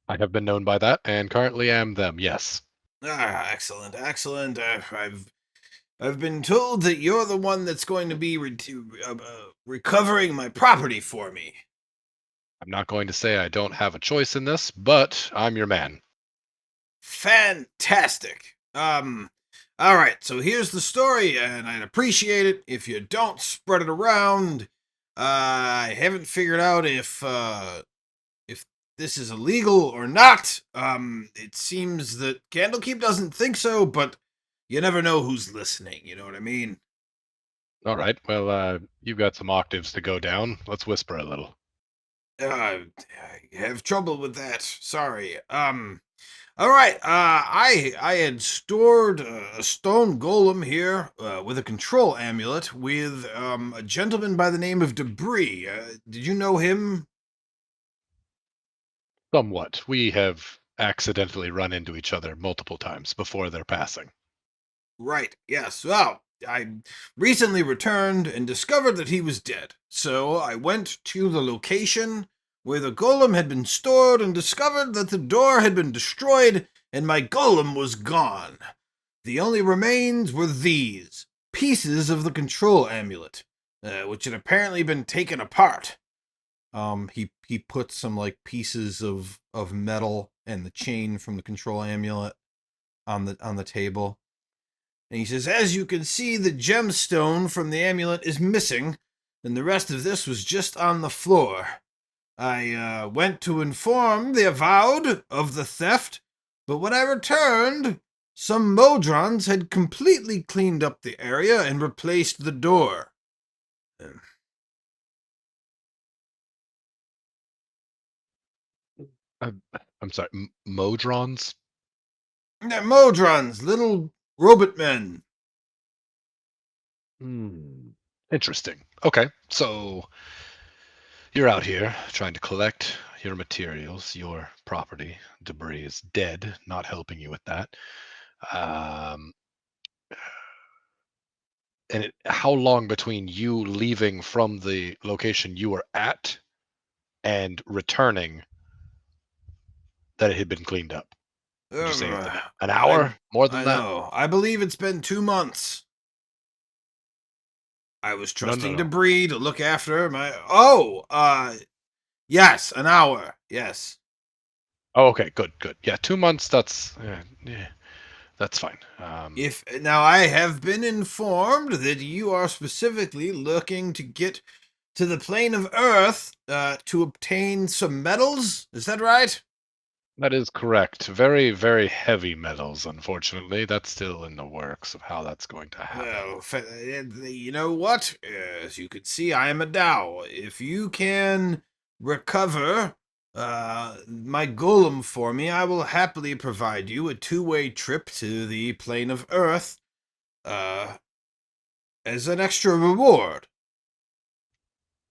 I have been known by that, and currently am them. Yes. Ah, excellent, excellent. I've been told that you're the one that's going to be recovering my property for me. I'm not going to say I don't have a choice in this, but I'm your man. Fantastic. All right, so here's the story, and I'd appreciate it if you don't spread it around. I haven't figured out if this is illegal or not. It seems that Candlekeep doesn't think so, but you never know who's listening, you know what I mean? All right. Well, you've got some octaves to go down. Let's whisper a little. I have trouble with that. Sorry. All right. I had stored a stone golem here with a control amulet with a gentleman by the name of Debris. Did you know him? Somewhat. We have accidentally run into each other multiple times before their passing. Right. Yes. Well, I recently returned and discovered that he was dead. So I went to the location where the golem had been stored and discovered that the door had been destroyed and my golem was gone. The only remains were these pieces of the control amulet, which had apparently been taken apart. He put some like pieces of metal and the chain from the control amulet on the table. And he says, as you can see, the gemstone from the amulet is missing, and the rest of this was just on the floor. I went to inform the avowed of the theft, but when I returned, some Modrons had completely cleaned up the area and replaced the door. I'm sorry, Modrons? Modrons, little robot men. Interesting. Okay, so you're out here trying to collect your materials, your property. Debris is dead, not helping you with that. Um, how long between you leaving from the location you were at and returning that it had been cleaned up? Would you say an hour? More than I that? know. I believe it's been 2 months. I was trusting No. Debris to look after my... Oh, yes, an hour. Yes. Oh, okay, good. Yeah, 2 months. That's fine. If now I have been informed that you are specifically looking to get to the plane of Earth to obtain some metals. Is that right? That is correct. Very, very heavy metals, unfortunately. That's still in the works of how that's going to happen. Well, you know what? As you can see, I am a Dao. If you can recover my golem for me, I will happily provide you a two-way trip to the plane of Earth as an extra reward.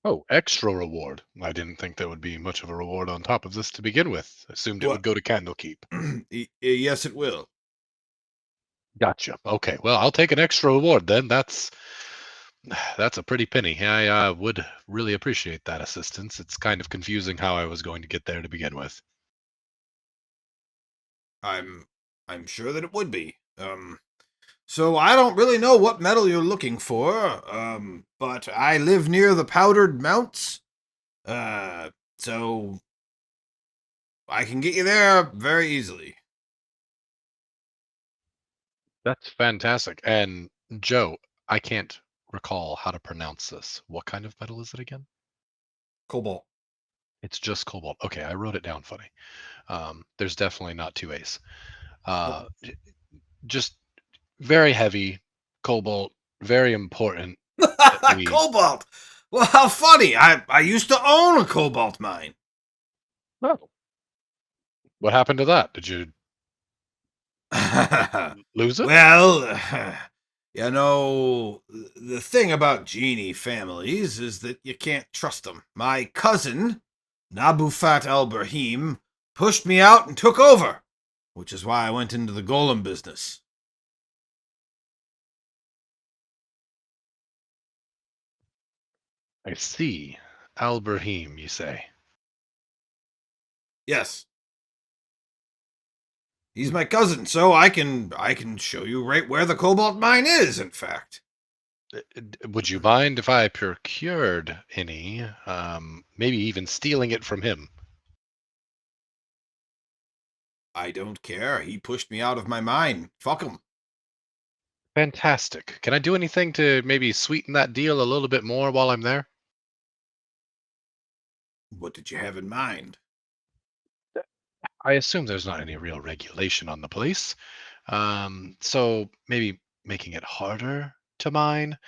Oh, extra reward. I didn't think there would be much of a reward on top of this to begin with. Assumed it What? would go to Candlekeep. Yes, it will. Gotcha. Okay, well, I'll take an extra reward then. That's a pretty penny. I would really appreciate that assistance. It's kind of confusing how I was going to get there to begin with. I'm sure that it would be. So I don't really know what metal you're looking for. But I live near the Powdered Mounts. So I can get you there very easily. That's fantastic. And Joe, I can't recall how to pronounce this. What kind of metal is it again? Cobalt. It's just cobalt. Okay, I wrote it down funny. There's definitely not two A's. Just very heavy cobalt, very important. Cobalt. Well, how funny. I used to own a cobalt mine. Oh, what happened to that? Did you lose it? Well, you know, the thing about genie families is that you can't trust them. My cousin, Nabufat al-Brahim, pushed me out and took over, which is why I went into the golem business. I see. Alberhim, you say? Yes. He's my cousin, so I can show you right where the cobalt mine is, in fact. Would you mind if I procured any, maybe even stealing it from him? I don't care. He pushed me out of my mine. Fuck him. Fantastic. Can I do anything to maybe sweeten that deal a little bit more while I'm there? What did you have in mind? I assume there's not any real regulation on the place. So maybe making it harder to mine.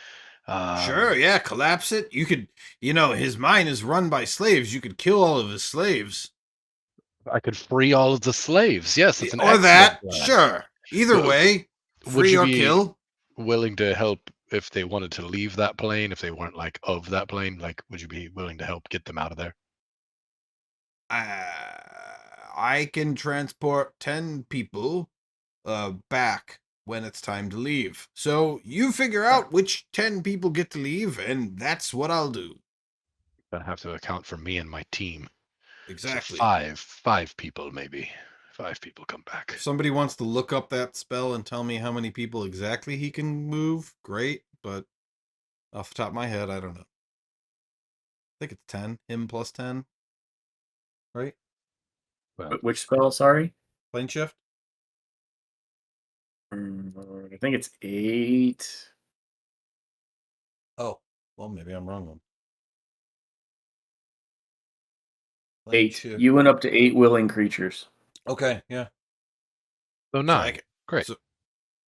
Sure, yeah, collapse it. You could, his mine is run by slaves. You could kill all of his slaves. I could free all of the slaves. Yes, it's an Or excellent that, plan. sure. Either Well, way, would free you or be kill. willing to help if they wanted to leave that plane, if they weren't like of that plane? Like, would you be willing to help get them out of there? I can transport 10 people back when it's time to leave. So you figure out which 10 people get to leave, and that's what I'll do. I have to account for me and my team. Exactly. So five people maybe. 5 people come back. If somebody wants to look up that spell and tell me how many people exactly he can move, great. But off the top of my head, I don't know. I think it's 10. Him plus 10. Right? Well, Which spell? Sorry. Plane shift? I think it's 8. Oh, well, maybe I'm wrong then. 8. You went up to 8 willing creatures. Okay, yeah. so 9. Great.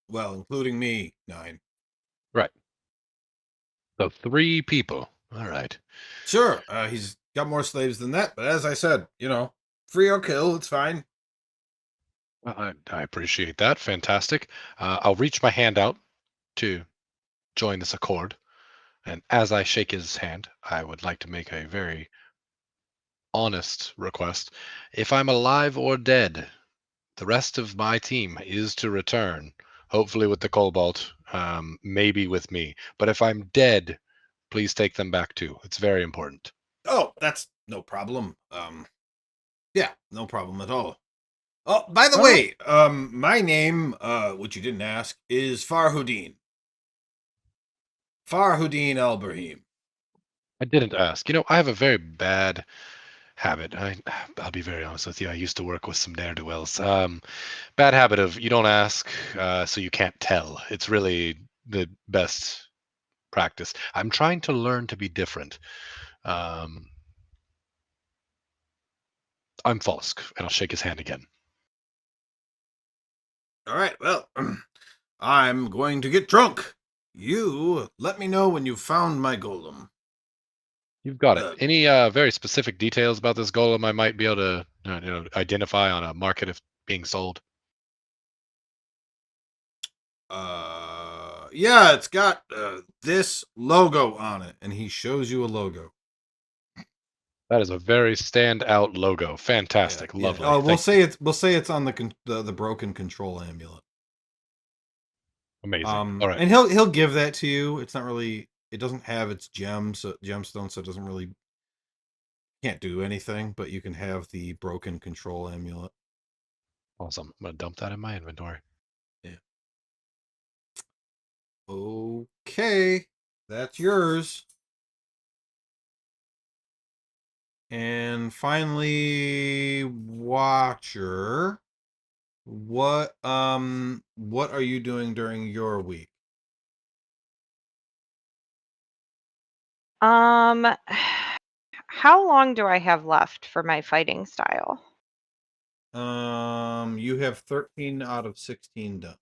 Well, including me, 9. Right. So 3 people. All right. Sure, he's got more slaves than that, but as I said, free or kill, it's fine. Well, I appreciate that. Fantastic. I'll reach my hand out to join this accord. And as I shake his hand, I would like to make a very honest request. If I'm alive or dead, the rest of my team is to return, hopefully with the cobalt, maybe with me. But if I'm dead, please take them back too. It's very important. Oh, that's no problem. Yeah, no problem at all. Oh, by the way, my name, which you didn't ask, is Farhudin. Farhudin Alberhim. I didn't ask. I have a very bad habit. I'll be very honest with you. I used to work with some ne'er-do-wells. Bad habit of you don't ask, so you can't tell. It's really the best practice. I'm trying to learn to be different. I'm Falsk, and I'll shake his hand again. All right, well, I'm going to get drunk. You let me know when you've found my golem. You've got it. Any very specific details about this golem I might be able to identify on a market if being sold? Yeah, it's got this logo on it, and he shows you a logo. That is a very standout logo. Fantastic, Yeah. lovely. Oh, we'll say it's on the broken control amulet. Amazing. All right. And he'll give that to you. It's not really. It doesn't have its gemstone, so it doesn't really. Can't do anything, but you can have the broken control amulet. Awesome. I'm gonna dump that in my inventory. Yeah. Okay, that's yours. And finally, Watcher, what are you doing during your week? How long do I have left for my fighting style? You have 13 out of 16 done.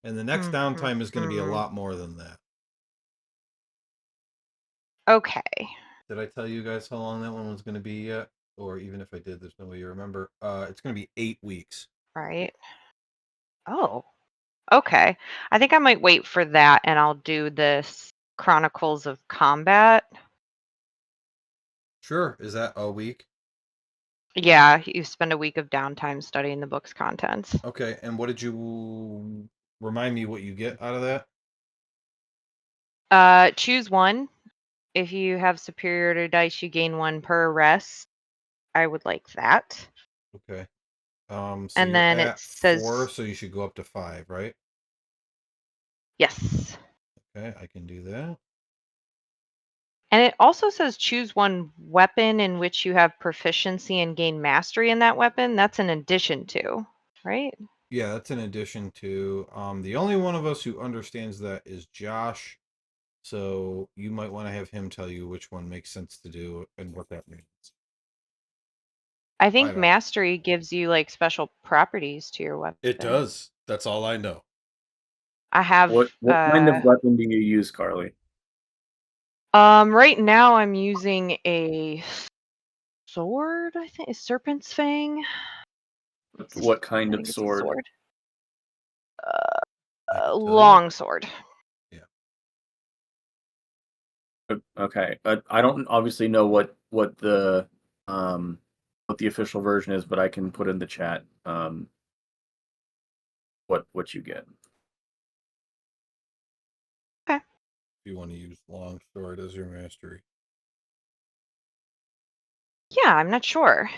And the next downtime is going to be a lot more than that. Okay. Did I tell you guys how long that one was going to be yet? Or even if I did, there's no way you remember. It's going to be 8 weeks. Right. Oh. Okay. I think I might wait for that and I'll do this Chronicles of Combat. Sure. Is that a week? Yeah, you spend a week of downtime studying the book's contents. Okay. And what did you remind me what you get out of that? Choose one. If you have superiority dice, you gain 1 per rest. I would like that. Okay. So And you're then it at 4, says so you should go up to 5, right? yes. Okay, I can do that. And it also says choose one weapon in which you have proficiency and gain mastery in that weapon. That's in addition to, right? Yeah, that's in addition to the only one of us who understands that is Josh. So you might want to have him tell you which one makes sense to do and what that means. I think don't. mastery gives you like special properties to your weapon. It does. That's all I know. I have What kind of weapon do you use, Carly? right now I'm using a sword, I think, a serpent's fang. What kind I of think it's a sword? sword. I can tell you. Long sword. Okay, I don't obviously know what the official version is, but I can put in the chat what you get. Okay. If you want to use long sword as your mastery. Yeah, I'm not sure.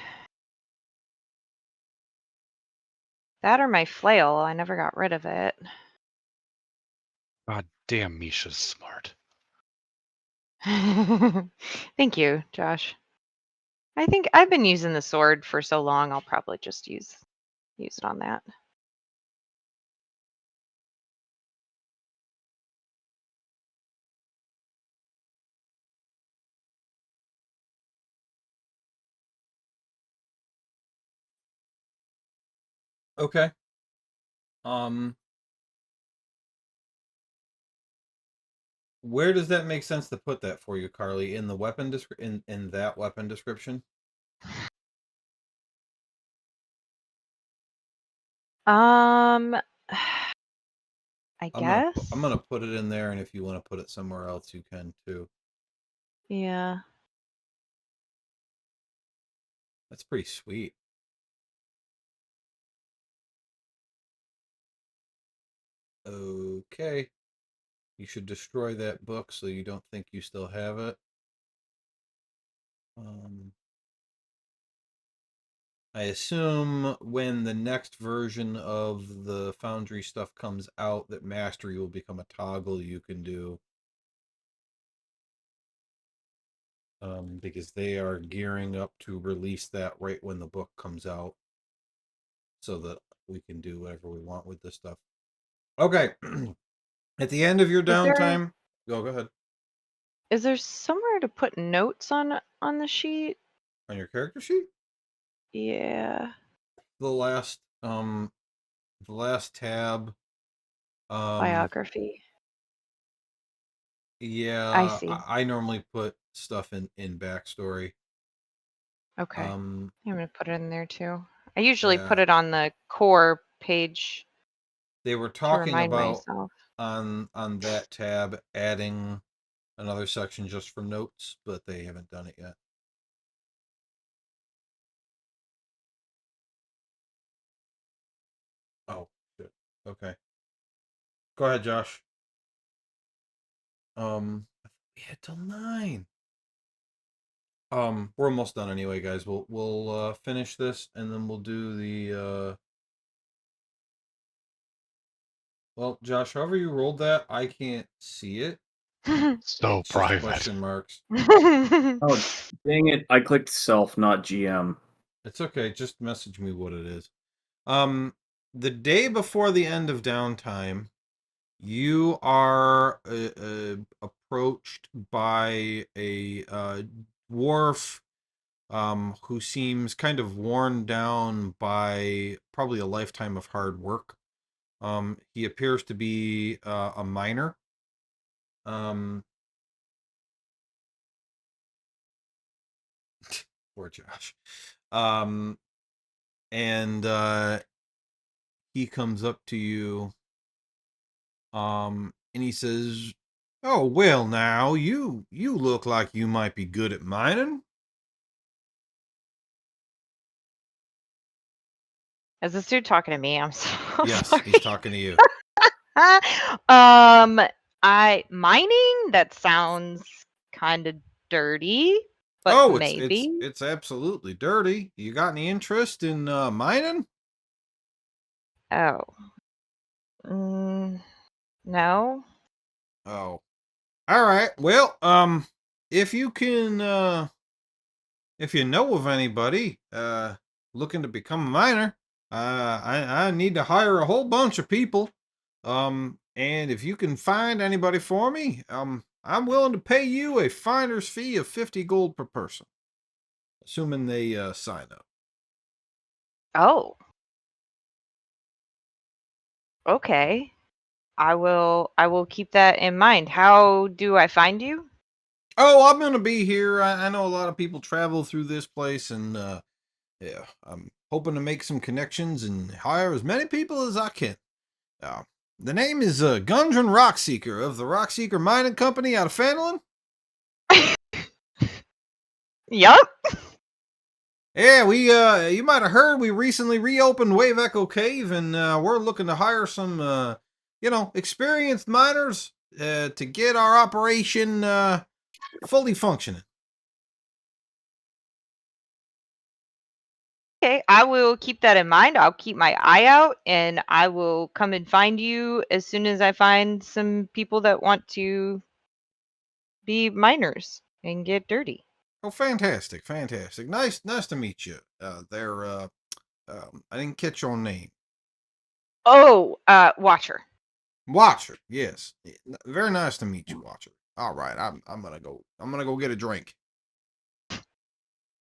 That or my flail. I never got rid of it. God damn, Misha's smart. Thank you, Josh. I think I've been using the sword for so long, I'll probably just use it on that. Okay. Where does that make sense to put that for you, Carly? In the weapon in that weapon description? I guess. I'm gonna put it in there, and if you want to put it somewhere else, you can too. Yeah. That's pretty sweet. Okay. You should destroy that book so you don't think you still have it. I assume when the next version of the Foundry stuff comes out, that Mastery will become a toggle you can do. Because they are gearing up to release that right when the book comes out, so that we can do whatever we want with this stuff. Okay. At the end of your downtime, go ahead. Is there somewhere to put notes on the sheet? On your character sheet? Yeah. The last tab. Biography. Yeah, I see. I normally put stuff in backstory. Okay. Um, I'm gonna put it in there too. I usually put yeah. it on the core page They were to talking remind about myself. on that tab adding another section just for notes, but they haven't done it yet. Oh, shit. Okay. Go ahead, Josh. We had till 9. We're almost done anyway, guys. We'll finish this and then we'll do the well, Josh, however you rolled that, I can't see it. So It's just private. question marks. Oh, dang it. I clicked self, not GM. It's okay. Just message me what it is. The day before the end of downtime, you are approached by a dwarf who seems kind of worn down by probably a lifetime of hard work. He appears to be a miner. Poor Josh. And he comes up to you, and he says, "Oh, well, now you look like you might be good at mining." Is this dude talking to me? I'm so Yes, sorry. he's talking to you. Mining? That sounds kind of dirty, but maybe. It's absolutely dirty. You got any interest in mining? Oh. No. Oh. All right. Well, if you can if you know of anybody looking to become a miner, I need to hire a whole bunch of people. And if you can find anybody for me, I'm willing to pay you a finder's fee of 50 gold per person, assuming they sign up. Oh. Okay. I will keep that in mind. How do I find you? Oh, I'm gonna be here. I know a lot of people travel through this place, and yeah, I'm hoping to make some connections and hire as many people as I can. The name is Gundren Rockseeker of the Rockseeker Mining Company out of Fandolin. Yup. Yeah, we you might have heard we recently reopened Wave Echo Cave, and we're looking to hire some experienced miners to get our operation fully functioning. Okay, I will keep that in mind. I'll keep my eye out and I will come and find you as soon as I find some people that want to be miners and get dirty. Oh, fantastic. Nice to meet you. I didn't catch your name. Oh, Watcher. Watcher, yes. Very nice to meet you, Watcher. All right, I'm gonna go get a drink.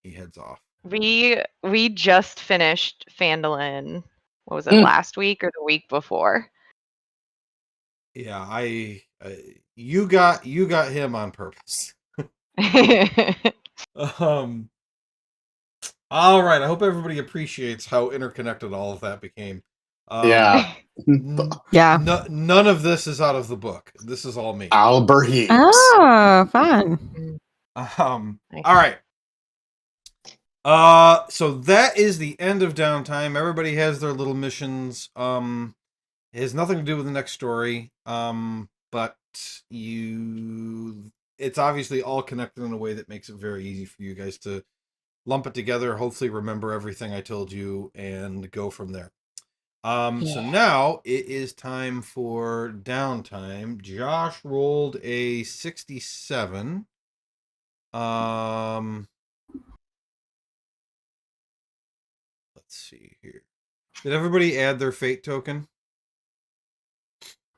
He heads off. We just finished Fandolin. What was it, last week or the week before? Yeah, you got him on purpose. All right, I hope everybody appreciates how interconnected all of that became. Yeah. None of this is out of the book. This is all me. Alberheaps. Oh, fun. All right. So that is the end of downtime. Everybody has their little missions. It has nothing to do with the next story. But it's obviously all connected in a way that makes it very easy for you guys to lump it together, hopefully remember everything I told you, and go from there. So now it is time for downtime. Josh rolled a 67. Let's see here. Did everybody add their fate token?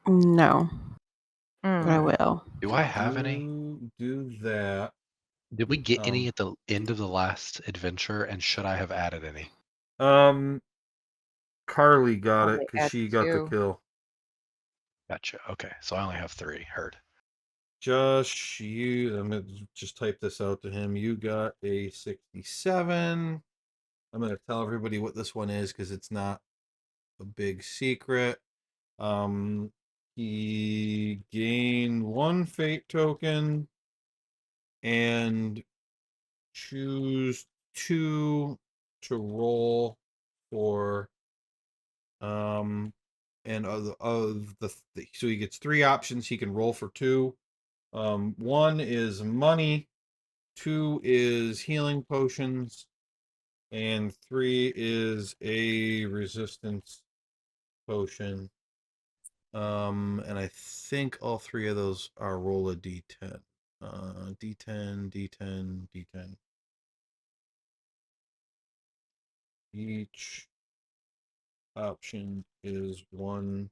No. But I will. Do I have any? Do that. Did we get any at the end of the last adventure, and should I have added any? Carly got it because she got the kill. Gotcha. Okay, so I only have 3. Heard. Josh, I'm gonna just type this out to him. You got a 67. I'm gonna tell everybody what this one is because it's not a big secret. He gained 1 fate token and choose 2 to roll for and so he gets 3 options. He can roll for 2. 1 is money, 2 is healing potions, and 3 is a resistance potion. And I think all 3 of those are roll a d10. D10. Each option is 1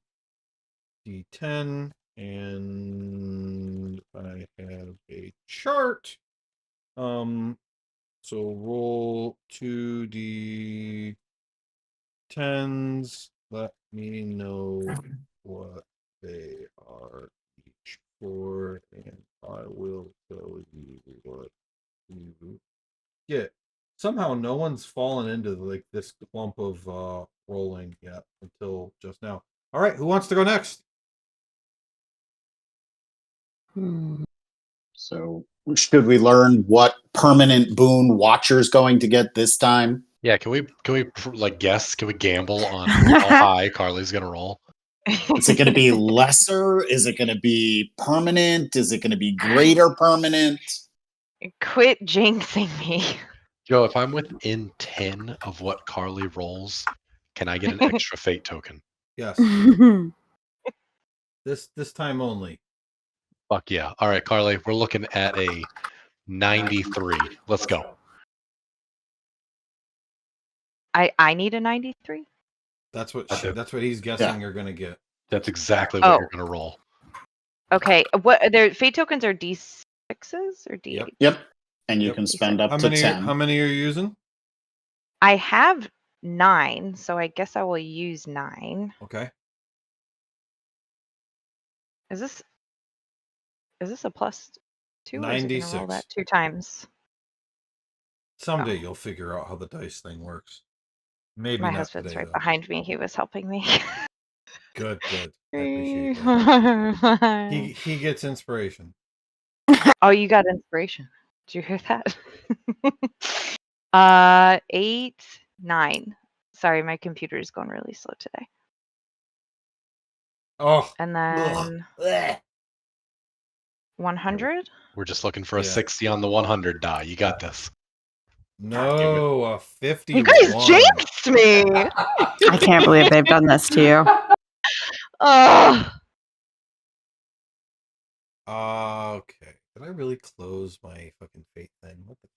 d10, and I have a chart. So roll 2 d10s. Let me know what they are each for, and I will tell you what you get. Somehow no one's fallen into like this clump of rolling yet until just now. All right, who wants to go next? So should we learn what permanent boon Watcher's going to get this time? Yeah, can we like guess? Can we gamble on how high Carly's gonna roll? Is it going to be lesser? Is it going to be permanent? Is it going to be greater permanent? Quit jinxing me. Joe, if I'm within 10 of what Carly rolls, can I get an extra fate token? Yes. This time only. Fuck yeah. All right, Carly, we're looking at a 93. Let's go. I need a 93. That's what he's guessing you're gonna get. That's exactly what you're gonna roll. Okay. What their fate tokens are D6s or D8? Yep. And you can spend up to 10. How many are you using? I have 9, so I guess I will use 9. Okay. Is this a plus 2? Or is it gonna roll 96. that 2 times? Someday you'll figure out how the dice thing works. Maybe My not husband's today, right though. behind me. He was helping me. Good. I appreciate that. He gets inspiration. Oh, you got inspiration. Did you hear that? 8, 9. Sorry, my computer is going really slow today. Oh. And then 100. We're just looking for a 60 on the 100 die. You got this. No, a 51. You guys jinxed me. I can't believe they've done this to you. Okay. Did I really close my fucking fate thing? What the?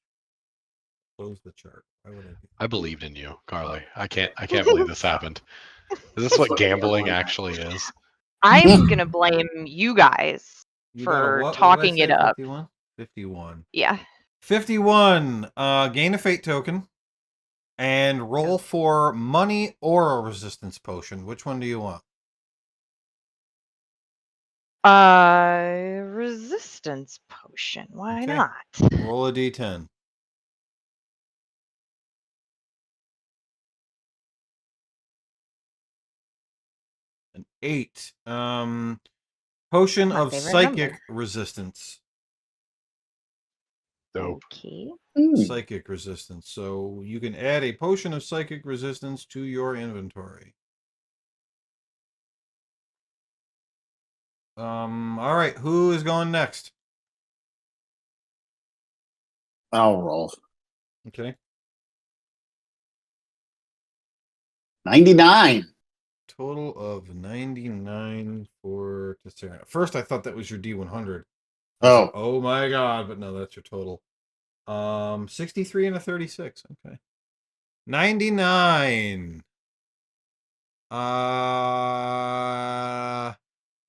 Close the chart. Why would I do that? I believed in you, Carly. I can't believe this happened. Is this what gambling actually is? I'm gonna blame you guys for talking it up. 51. Yeah. 51. Gain a fate token. And roll for money or a resistance potion. Which one do you want? Resistance potion. Why Okay. not? Roll a d10. An 8. Potion My of favorite psychic number. resistance. Dope. Okay. Psychic resistance. So you can add a potion of psychic resistance to your inventory. All right. Who is going next? I'll roll. Okay. 99. Total of 99 for Tessera. First, I thought that was your D100. Oh. Oh my god, but no, that's your total. 63 and a 36. Okay. 99.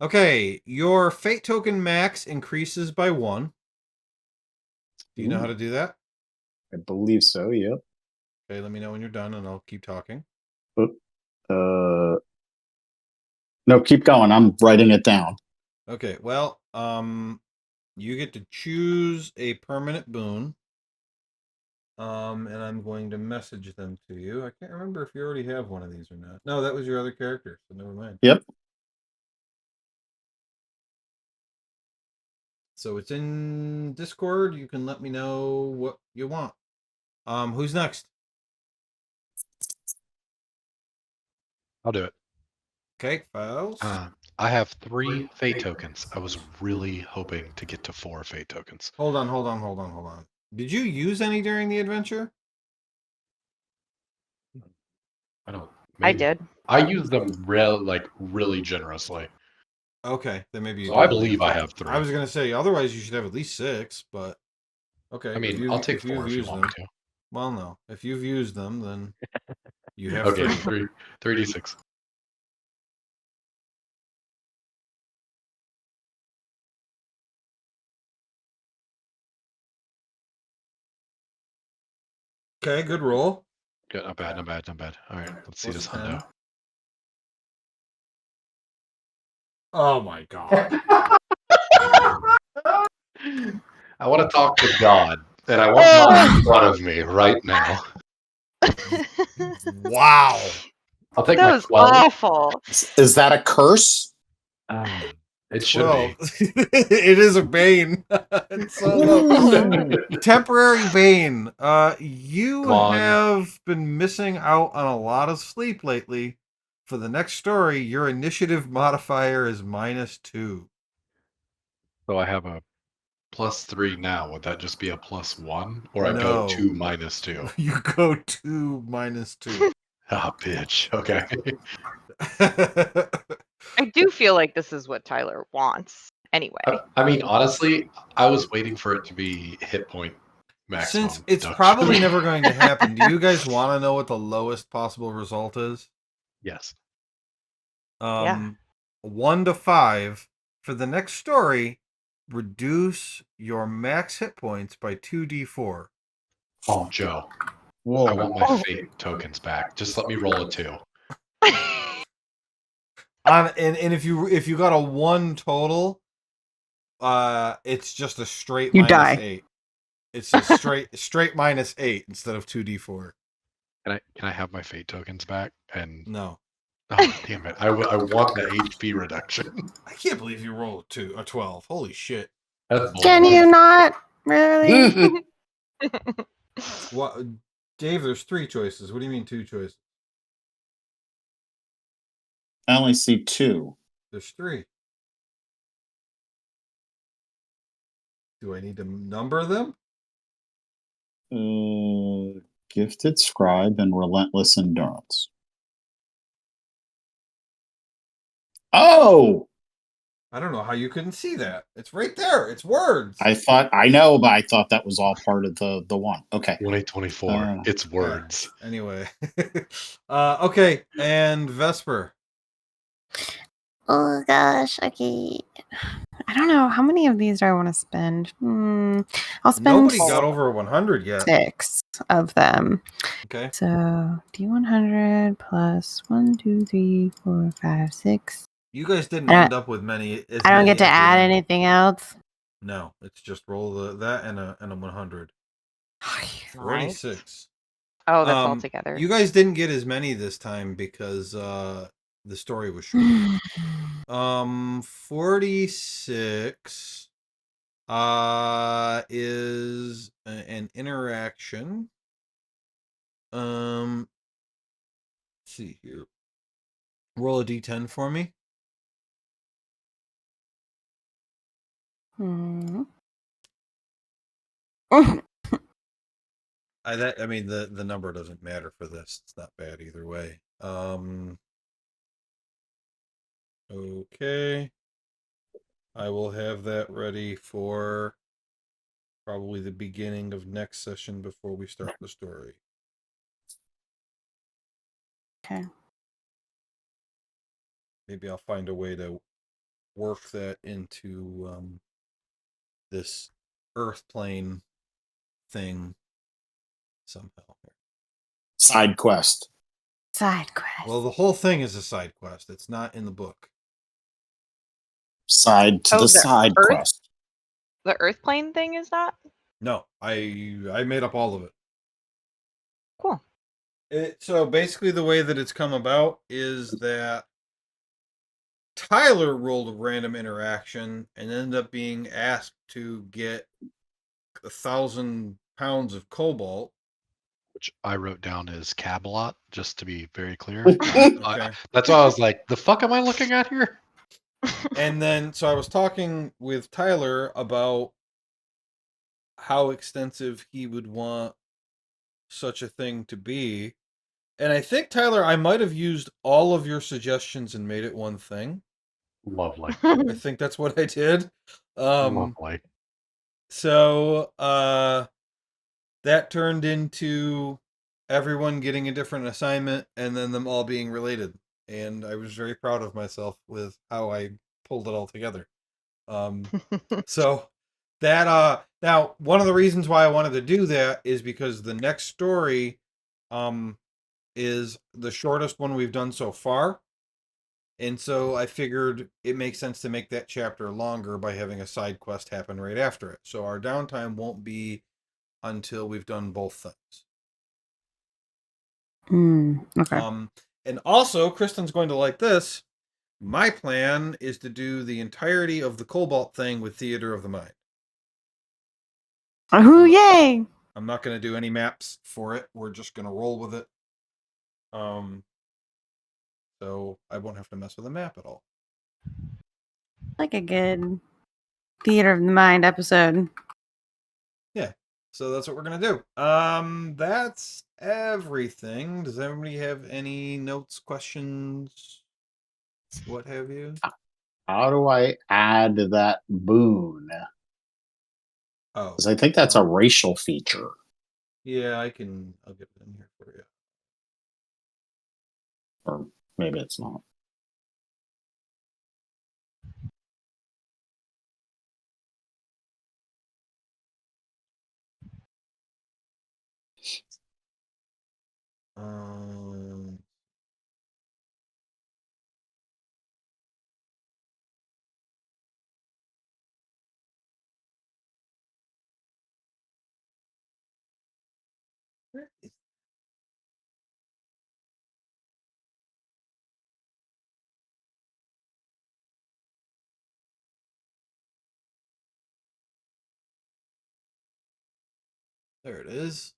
Okay, your fate token max increases by 1. Do you know how to do that? I believe so, yep. Okay, let me know when you're done and I'll keep talking. No, keep going. I'm writing it down. Okay, well, you get to choose a permanent boon. And I'm going to message them to you. I can't remember if you already have one of these or not. No, that was your other character, so never mind. Yep. So it's in Discord. You can let me know what you want. Who's next? I'll do it. Okay, Files. I have 3 fate tokens. I was really hoping to get to 4 fate tokens. Hold on. Did you use any during the adventure? I did. I use them really generously. Okay, then maybe you So do. I believe I have 3. I was gonna say otherwise you should have at least 6, but okay. I mean, I'll take 4 if you want me to. Well, no. If you've used them, then you have Okay, 3. 3d6. Okay, good roll. Good, not bad. All right, let's see this hundo. Oh my god. I want to talk to God, and I want God in front of me right now. Wow. I'll take that my was 12. awful. Is that a curse? It should be. It is a bane. It's so low. Temporary bane. You have been missing out on a lot of sleep lately For the next story, your initiative modifier is -2. So I have a +3 now. Would that just be a +1? Or I go No. 2 -2? You go 2 -2. Ah, bitch. Okay. I do feel like this is what Tyler wants anyway. I mean, honestly, I was waiting for it to be hit point maximum. Since it's reduction. probably never going to happen, do you guys want to know what the lowest possible result is? Yes. 1 to 5. For the next story, reduce your max hit points by 2d4. Oh, Joe. Whoa. I want my fate tokens back. Just let me roll a 2. And if you got a 1 total, it's just a straight You minus die. 8. It's a straight -8 instead of 2d4. Can I have my fate tokens back? And No. oh, damn it! I want the HP reduction. I can't believe you rolled a 12. Holy shit. That's Can bullshit. you not? Really? What, Dave, there's 3 choices. What do you mean 2 choices? I only see 2. There's 3. Do I need to number them? Gifted Scribe and Relentless Endurance. Oh! I don't know how you couldn't see that. It's right there. It's words. I know, but I thought that was all part of the one. Okay. 2024. It's words. Anyway. Okay, and Vesper. Oh gosh. Okay. I don't know. How many of these do I want to spend? I'll spend Nobody got over 100 yet. 6 of them. Okay. So D100 plus 1, 2, 3, 4, 5, 6. You guys didn't I end up with many. I don't get to add anything else. No, it's just roll that and a 100. 46. Oh, that's all together. You guys didn't get as many this time because the story was short. 46 is an interaction. Let's see here. Roll a d10 for me. I mean the number doesn't matter for this. It's not bad either way. Okay. I will have that ready for probably the beginning of next session before we start the story. Okay. Maybe I'll find a way to work that into this Earth plane thing somehow. Side quest. Side quest. Well, the whole thing is a side quest. It's not in the book. Side to the side quest. The Earth plane thing is that? No, I made up all of it. Cool. So basically the way that it's come about is that Tyler rolled a random interaction and ended up being asked to get 1,000 pounds of cobalt. Which I wrote down as Cabalot, just to be very clear. Okay. That's why I was like, the fuck am I looking at here? And then, so I was talking with Tyler about how extensive he would want such a thing to be. And I think, Tyler, I might have used all of your suggestions and made it one thing. Lovely. I think that's what I did. Lovely. So, that turned into everyone getting a different assignment and then them all being related. And I was very proud of myself with how I pulled it all together. So that now one of the reasons why I wanted to do that is because the next story is the shortest one we've done so far. And so I figured it makes sense to make that chapter longer by having a side quest happen right after it. So our downtime won't be until we've done both things. Okay. And also, Kristen's going to like this. My plan is to do the entirety of the Cobalt thing with Theater of the Mind. Oh, yay! I'm not going to do any maps for it. We're just going to roll with it. so I won't have to mess with the map at all. Like a good theater of the mind episode. Yeah. So that's what we're gonna do. That's everything. Does everybody have any notes, questions, what have you? How do I add that boon? Oh, Because I think that's a racial feature. yeah, I'll get it in here for you. Or maybe it's not. Um, where is there it is.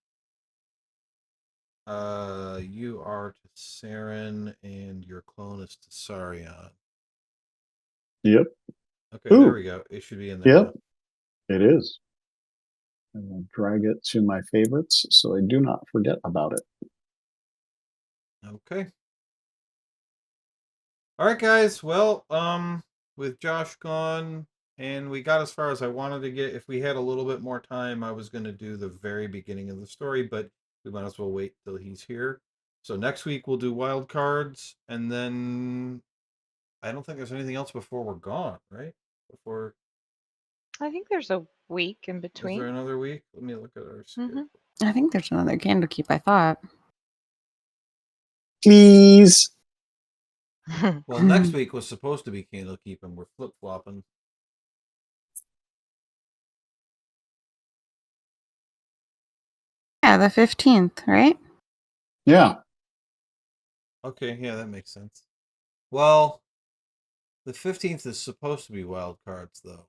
You are Saren and your clone is Tsarion. Yep. Okay, there Ooh. we go. It should be in there Yep. It is. And I'll drag it to my favorites so I do not forget about it. now. Okay. All right, guys. Well, with Josh gone, and we got as far as I wanted to get. If we had a little bit more time, I was going to do the very beginning of the story, but we might as well wait till he's here. So next week we'll do wild cards, and then I don't think there's anything else before we're gone, right? Before I think there's a week in is there between. another week? Let me look at our schedule. I think there's another Candlekeep, I thought. Please. Well, next week was supposed to be Candlekeep, and we're flip flopping. Yeah, the 15th, right? Yeah. Okay, yeah, that makes sense. Well, the 15th is supposed to be wild cards, though.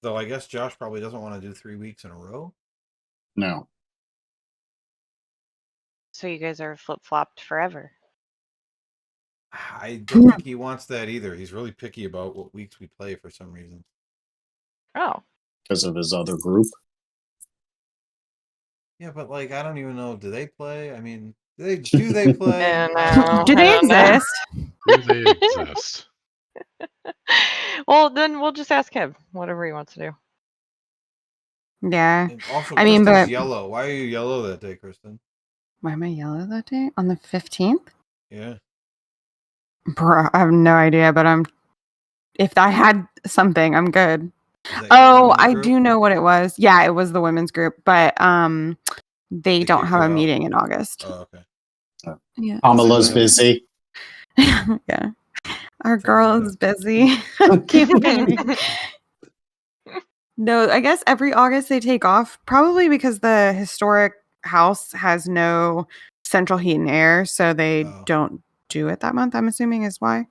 Though I guess Josh probably doesn't want to do 3 weeks in a row. No. So you guys are flip flopped forever. I don't think he wants that either. He's really picky about what weeks we play for some reason. Oh. Because of his other group. Yeah, but like I don't even know. Do they play? I mean, do they play? Do they exist? Do they exist? Well, then we'll just ask him whatever he wants to do. Yeah. And also, I mean, Kristen's but yellow. Why are you yellow that day, Kristen? why am I yellow that day? On the 15th? Yeah. Bro, I have no idea, but if I had something, I'm good. Is that your Oh, women's I group? do know what it was. Yeah, it was the women's group, but they don't kicked have you a out? meeting in August. Oh, okay. Yeah. Kamala's busy. Yeah. Our Fair girl enough. is busy campaigning. No, I guess every August they take off, probably because the historic house has no central heat and air, so they Oh. don't do it that month, I'm assuming is why.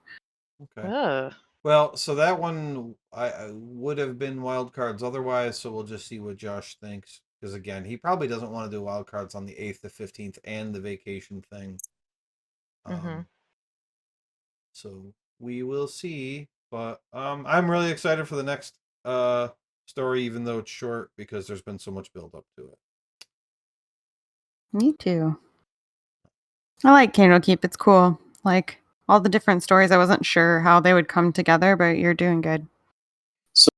Okay. Ugh. Well, so that one I would have been wild cards otherwise. So we'll just see what Josh thinks. Because again, he probably doesn't want to do wild cards on the 8th, the 15th, and the vacation thing. Mhm. So we will see. But I'm really excited for the next story, even though it's short, because there's been so much build up to it. Me too. I like Candlekeep. It's cool. Like all the different stories. I wasn't sure how they would come together, but you're doing good.